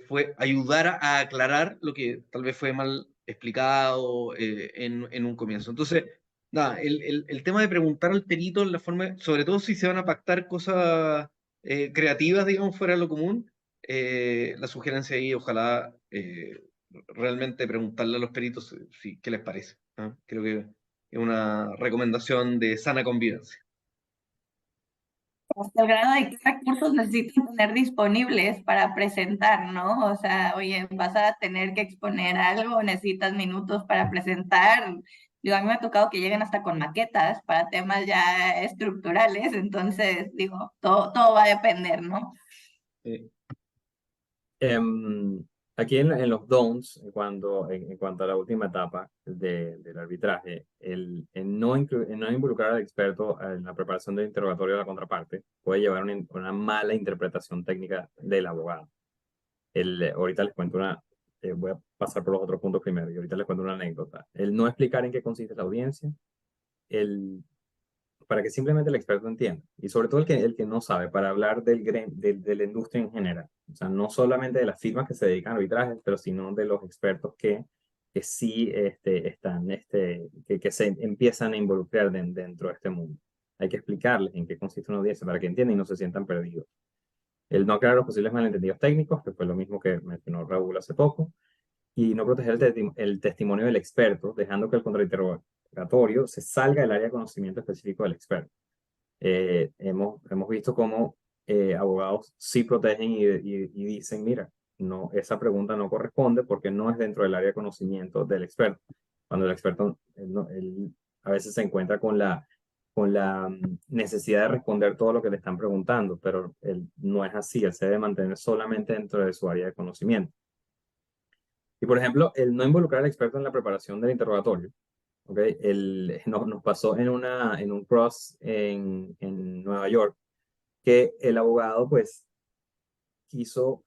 fue ayudar a aclarar lo que tal vez fue mal explicado en un comienzo. Entonces, nada, el tema de preguntar al perito en la forma, sobre todo si se van a pactar cosas creativas, digamos, fuera de lo común, la sugerencia ahí, ojalá realmente preguntarle a los peritos qué les parece. ¿Ah? Creo que es una recomendación de sana convivencia. Hasta el grado de qué recursos necesitan tener disponibles para presentar, ¿no? O sea, oye, vas a tener que exponer algo, necesitas minutos para presentar. Digo, a mí me ha tocado que lleguen hasta con maquetas para temas ya estructurales, entonces, digo, todo va a depender, ¿no? Aquí en los don'ts, en cuanto a la última etapa del arbitraje, el no involucrar al experto en la preparación del interrogatorio de la contraparte puede llevar a una mala interpretación técnica del abogado. Ahorita les cuento voy a pasar por los otros puntos primero y ahorita les cuento una anécdota. El no explicar en qué consiste la audiencia, para que simplemente el experto entienda. Y sobre todo el que no sabe, para hablar de la industria en general. O sea, no solamente de las firmas que se dedican a arbitraje, pero sino de los expertos que sí están, que se empiezan a involucrar dentro de este mundo. Hay que explicarles en qué consiste una audiencia para que entiendan y no se sientan perdidos. El no aclarar los posibles malentendidos técnicos, que fue lo mismo que mencionó Raúl hace poco, y no proteger el testimonio del experto, dejando que el contrainterrogatorio se salga del área de conocimiento específico del experto. Hemos visto cómo abogados sí protegen y dicen, mira, no, esa pregunta no corresponde porque no es dentro del área de conocimiento del experto. Cuando el experto él a veces se encuentra con la necesidad de responder todo lo que le están preguntando, pero él no es así, él se debe mantener solamente dentro de su área de conocimiento. Y por ejemplo, el no involucrar al experto en la preparación del interrogatorio, ¿ok? Nos pasó en un cross en Nueva York, que el abogado pues quiso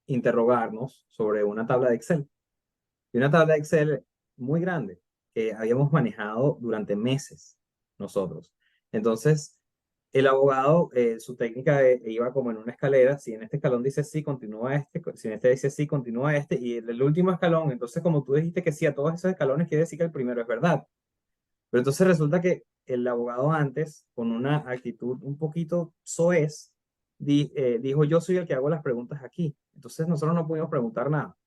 interrogarnos sobre una tabla de Excel. Y una tabla de Excel muy grande que habíamos manejado durante meses nosotros. Entonces, el abogado, su técnica iba como en una escalera, si en este escalón dice sí, continúa este, si en este dice sí, continúa este, y el último escalón, entonces como tú dijiste que sí a todos esos escalones, quiere decir que el primero es verdad. Pero entonces resulta que el abogado antes, con una actitud un poquito soez, dijo, yo soy el que hago las preguntas aquí. Entonces nosotros no pudimos preguntar nada.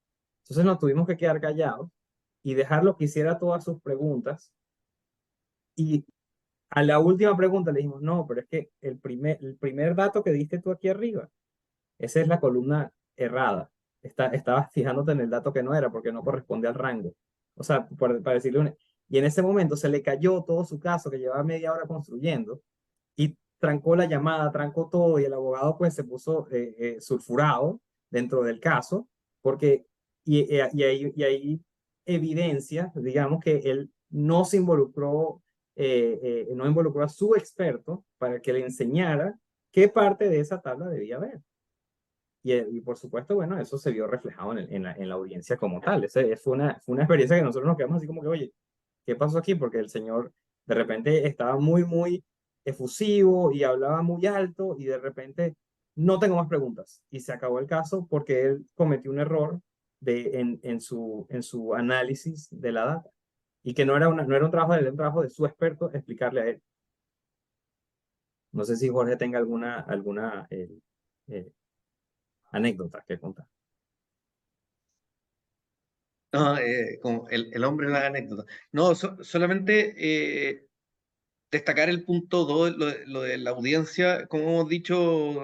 Entonces nos tuvimos que quedar callados y dejarlo que hiciera todas sus preguntas. Y a la última pregunta le dijimos, no, pero es que el primer dato que diste tú aquí arriba, esa es la columna errada. Estabas fijándote en el dato que no era porque no corresponde al rango. O sea, para decirle y en ese momento se le cayó todo su caso que llevaba media hora construyendo y trancó la llamada, trancó todo y el abogado pues se puso sulfurado dentro del caso porque y hay evidencia, digamos, que él no se involucró, no involucró a su experto para que le enseñara qué parte de esa tabla debía ver. Y por supuesto, bueno, eso se vio reflejado en la audiencia como tal. Fue una experiencia que nosotros nos quedamos así como que, oye, ¿qué pasó aquí? Porque el señor de repente estaba muy, muy efusivo y hablaba muy alto y de repente no tengo más preguntas. Y se acabó el caso porque él cometió un error en su análisis de la data. Y que no era un trabajo de él, era un trabajo de su experto explicarle a él. No sé si Jorge tenga alguna eh, anécdota que contar. No, como el hombre de la anécdota. No, solamente destacar el punto 2, lo de la audiencia, como hemos dicho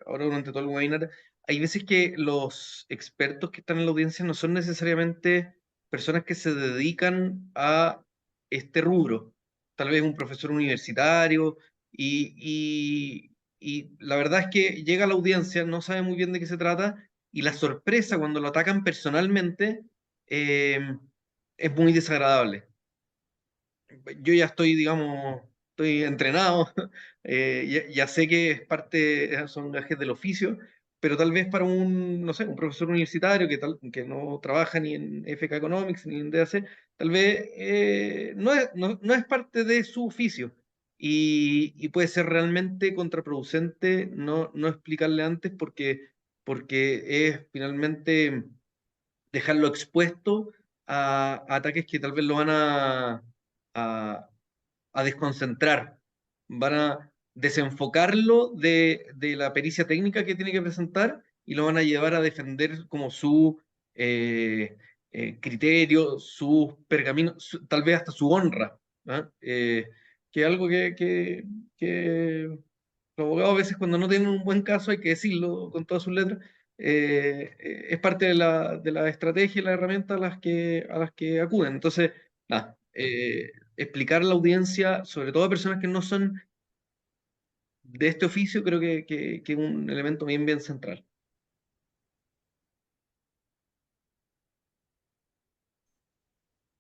ahora durante todo el webinar, hay veces que los expertos que están en la audiencia no son necesariamente personas que se dedican a este rubro. Tal vez un profesor universitario y la verdad es que llega a la audiencia, no sabe muy bien de qué se trata y la sorpresa cuando lo atacan personalmente es muy desagradable. Yo ya estoy, digamos, estoy entrenado, ya sé que es parte, son gajes del oficio, pero tal vez para un, no sé, un profesor universitario que no trabaja ni en FK Economics ni en DAC, tal vez no es parte de su oficio y puede ser realmente contraproducente no explicarle antes porque es finalmente dejarlo expuesto a ataques que tal vez lo van a, a desconcentrar, van a desenfocarlo de la pericia técnica que tiene que presentar y lo van a llevar a defender como su criterio, sus pergaminos, tal vez hasta su honra, ¿ah? Que es algo que los abogados a veces cuando no tienen un buen caso, hay que decirlo con todas sus letras, es parte de la estrategia y la herramienta a las que acuden. Entonces, nada, explicar a la audiencia, sobre todo a personas que no son de este oficio, creo que es un elemento bien central.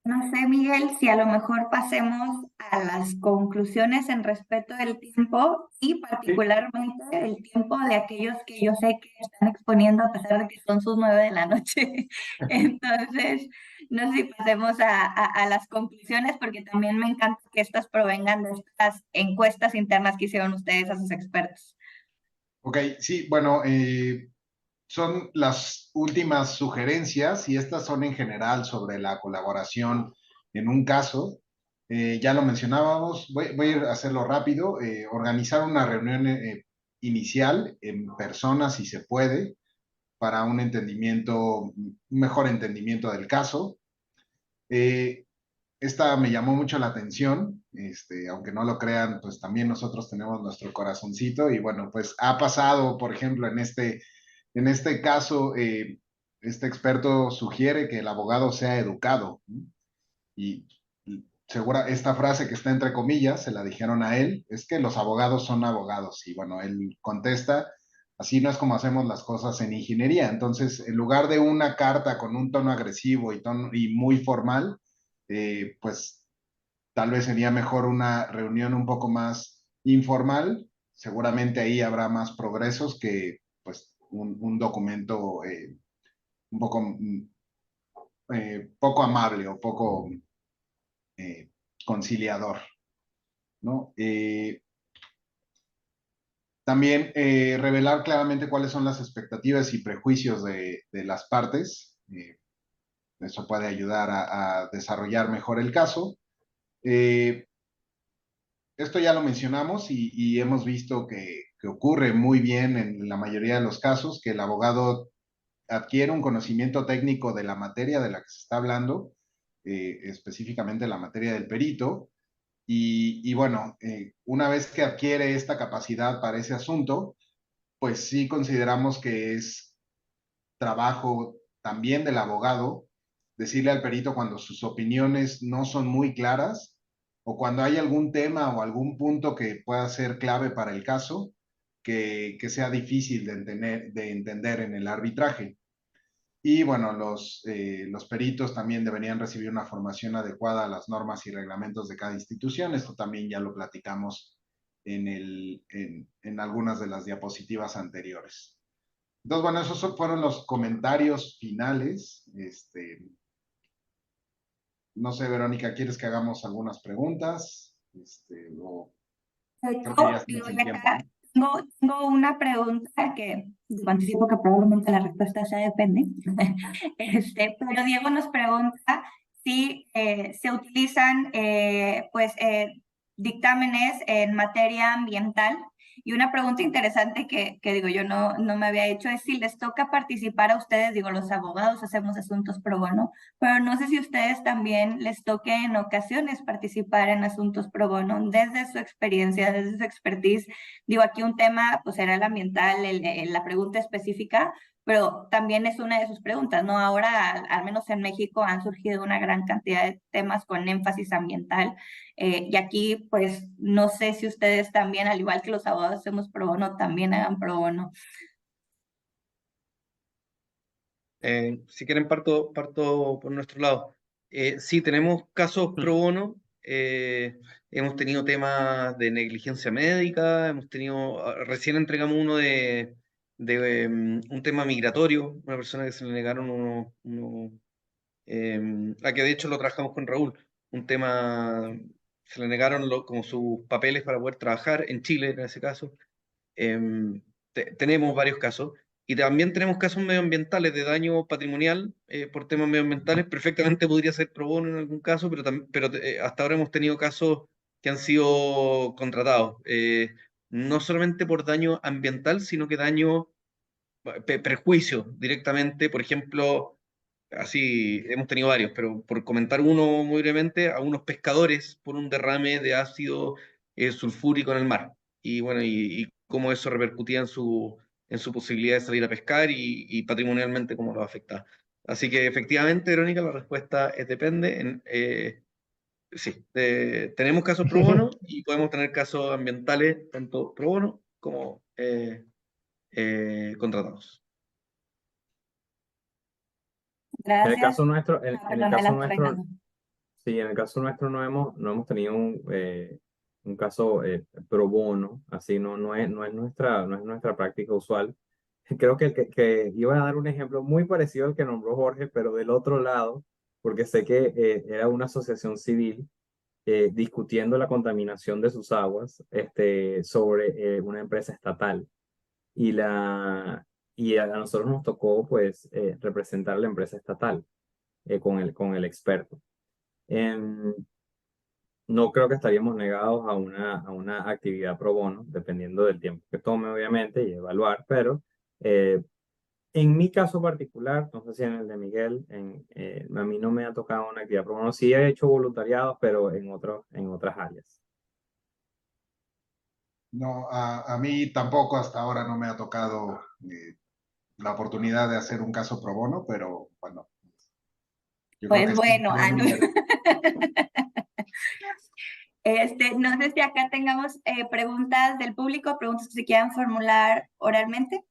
No sé, Miguel, si a lo mejor pasemos a las conclusiones en respeto del tiempo y particularmente el tiempo de aquellos que yo sé que están exponiendo a pesar de que son sus 9 de la noche. Entonces, no sé si pasemos a las conclusiones porque también me encanta que estas provengan de estas encuestas internas que hicieron ustedes a sus expertos. Ok, sí, bueno, son las últimas sugerencias y estas son en general sobre la colaboración en un caso. Ya lo mencionábamos, voy a hacerlo rápido, organizar una reunión inicial en persona si se puede para un mejor entendimiento del caso. Eh, Esta me llamó mucho la atención, aunque no lo crean, pues también nosotros tenemos nuestro corazoncito y bueno, pues ha pasado, por ejemplo, en este caso, este experto sugiere que el abogado sea educado, ¿no? Y segura, esta frase que está entre comillas, se la dijeron a él, es que los abogados son abogados y bueno, él contesta, Así no es como hacemos las cosas en ingeniería. Entonces, en lugar de una carta con un tono agresivo y muy formal, pues tal vez sería mejor una reunión un poco más informal. Seguramente ahí habrá más progresos que pues un documento un poco, poco amable o poco eh, conciliador, ¿no? También revelar claramente cuáles son las expectativas y prejuicios de las partes. Eso puede ayudar a desarrollar mejor el caso. Esto ya lo mencionamos y hemos visto que ocurre muy bien en la mayoría de los casos, que el abogado adquiere un conocimiento técnico de la materia de la que se está hablando, específicamente la materia del perito, y bueno, una vez que adquiere esta capacidad para ese asunto, pues sí consideramos que es trabajo también del abogado decirle al perito cuando sus opiniones no son muy claras o cuando hay algún tema o algún punto que pueda ser clave para el caso que sea difícil de entender en el arbitraje. Y bueno, los peritos también deberían recibir una formación adecuada a las normas y reglamentos de cada institución. Esto también ya lo platicamos en algunas de las diapositivas anteriores. Entonces, bueno, esos fueron los comentarios finales. No sé, Verónica, ¿quieres que hagamos algunas preguntas? Creo que ya estamos en tiempo, ¿no? Tengo una pregunta que anticipo que probablemente la respuesta sea depende. Pero Diego nos pregunta si se utilizan dictámenes en materia ambiental. Y una pregunta interesante que digo yo no me había hecho es si les toca participar a ustedes, digo, los abogados hacemos asuntos pro bono, pero no sé si ustedes también les toque en ocasiones participar en asuntos pro bono desde su experiencia, desde su expertise. Digo, aquí un tema pues era el ambiental, la pregunta específica, pero también es una de sus preguntas, ¿no? Ahora, al menos en México, han surgido una gran cantidad de temas con énfasis ambiental. Y aquí, pues, no sé si ustedes también, al igual que los abogados hacemos pro bono, también hagan pro bono. Si quieren, parto por nuestro lado. Sí, tenemos casos pro bono. Hemos tenido temas de negligencia médica. Recién entregamos uno de un tema migratorio, una persona que se le negaron a que de hecho lo trabajamos con Raúl. Un tema, se le negaron como sus papeles para poder trabajar en Chile, en ese caso. Tenemos varios casos. Y también tenemos casos medioambientales de daño patrimonial por temas medioambientales. Perfectamente podría ser pro bono en algún caso, pero hasta ahora hemos tenido casos que han sido contratados. No solamente por daño ambiental, sino que daño, perjuicio directamente. Por ejemplo, así hemos tenido varios, pero por comentar uno muy brevemente, a unos pescadores por un derrame de ácido sulfúrico en el mar. Y bueno, y cómo eso repercutía en su posibilidad de salir a pescar y patrimonialmente cómo lo afecta. Así que efectivamente, Verónica, la respuesta es depende. Sí, tenemos casos pro bono y podemos tener casos ambientales, tanto pro bono como contratados. En el Gracias. caso nuestro, en el Perdón, caso adelante, nuestro, Reinaldo. sí, en el caso nuestro no hemos tenido un caso pro bono, así no es nuestra práctica usual. Creo que iba a dar un ejemplo muy parecido al que nombró Jorge, pero del otro lado, porque sé que era una asociación civil discutiendo la contaminación de sus aguas sobre una empresa estatal. Y, a nosotros nos tocó pues representar a la empresa estatal con el experto. Em, no creo que estaríamos negados a una actividad pro bono, dependiendo del tiempo que tome, obviamente, y evaluar, pero en mi caso particular, no sé si en el de Miguel, a mí no me ha tocado una actividad pro bono. Sí he hecho voluntariado, pero en otras áreas. No, a mí tampoco hasta ahora no me ha tocado la oportunidad de hacer un caso pro bono, pero bueno, yo creo Pues que sí bueno, sería muy interesante. No sé si acá tengamos preguntas del público, preguntas que se quieran formular oralmente.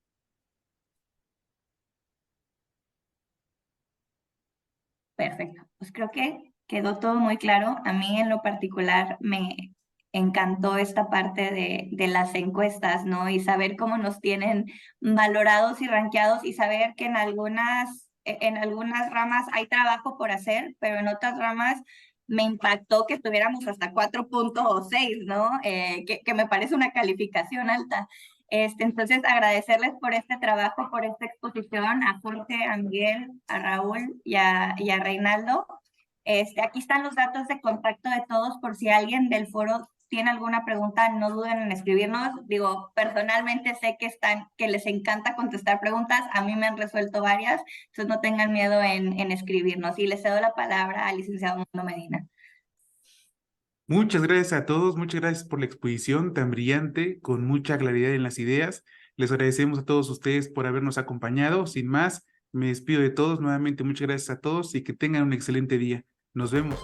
Perfecto, pues creo que quedó todo muy claro. A mí en lo particular me encantó esta parte de las encuestas, ¿no? Y saber cómo nos tienen valorados y rankeados y saber que en algunas ramas hay trabajo por hacer, pero en otras ramas me impactó que tuviéramos hasta 4.6, ¿no? Que me parece una calificación alta. Entonces, agradecerles por este trabajo, por esta exposición, a Jorge, a Miguel, a Raúl y a Reinaldo. Aquí están los datos de contacto de todos por si alguien del foro tiene alguna pregunta, no duden en escribirnos. Digo, personalmente sé que les encanta contestar preguntas, a mí me han resuelto varias, entonces no tengan miedo en escribirnos. Y les cedo la palabra al licenciado Mundo Medina. Muchas gracias a todos, muchas gracias por la exposición tan brillante, con mucha claridad en las ideas. Les agradecemos a todos ustedes por habernos acompañado. Sin más, me despido de todos. Nuevamente, muchas gracias a todos y que tengan un excelente día. Nos vemos.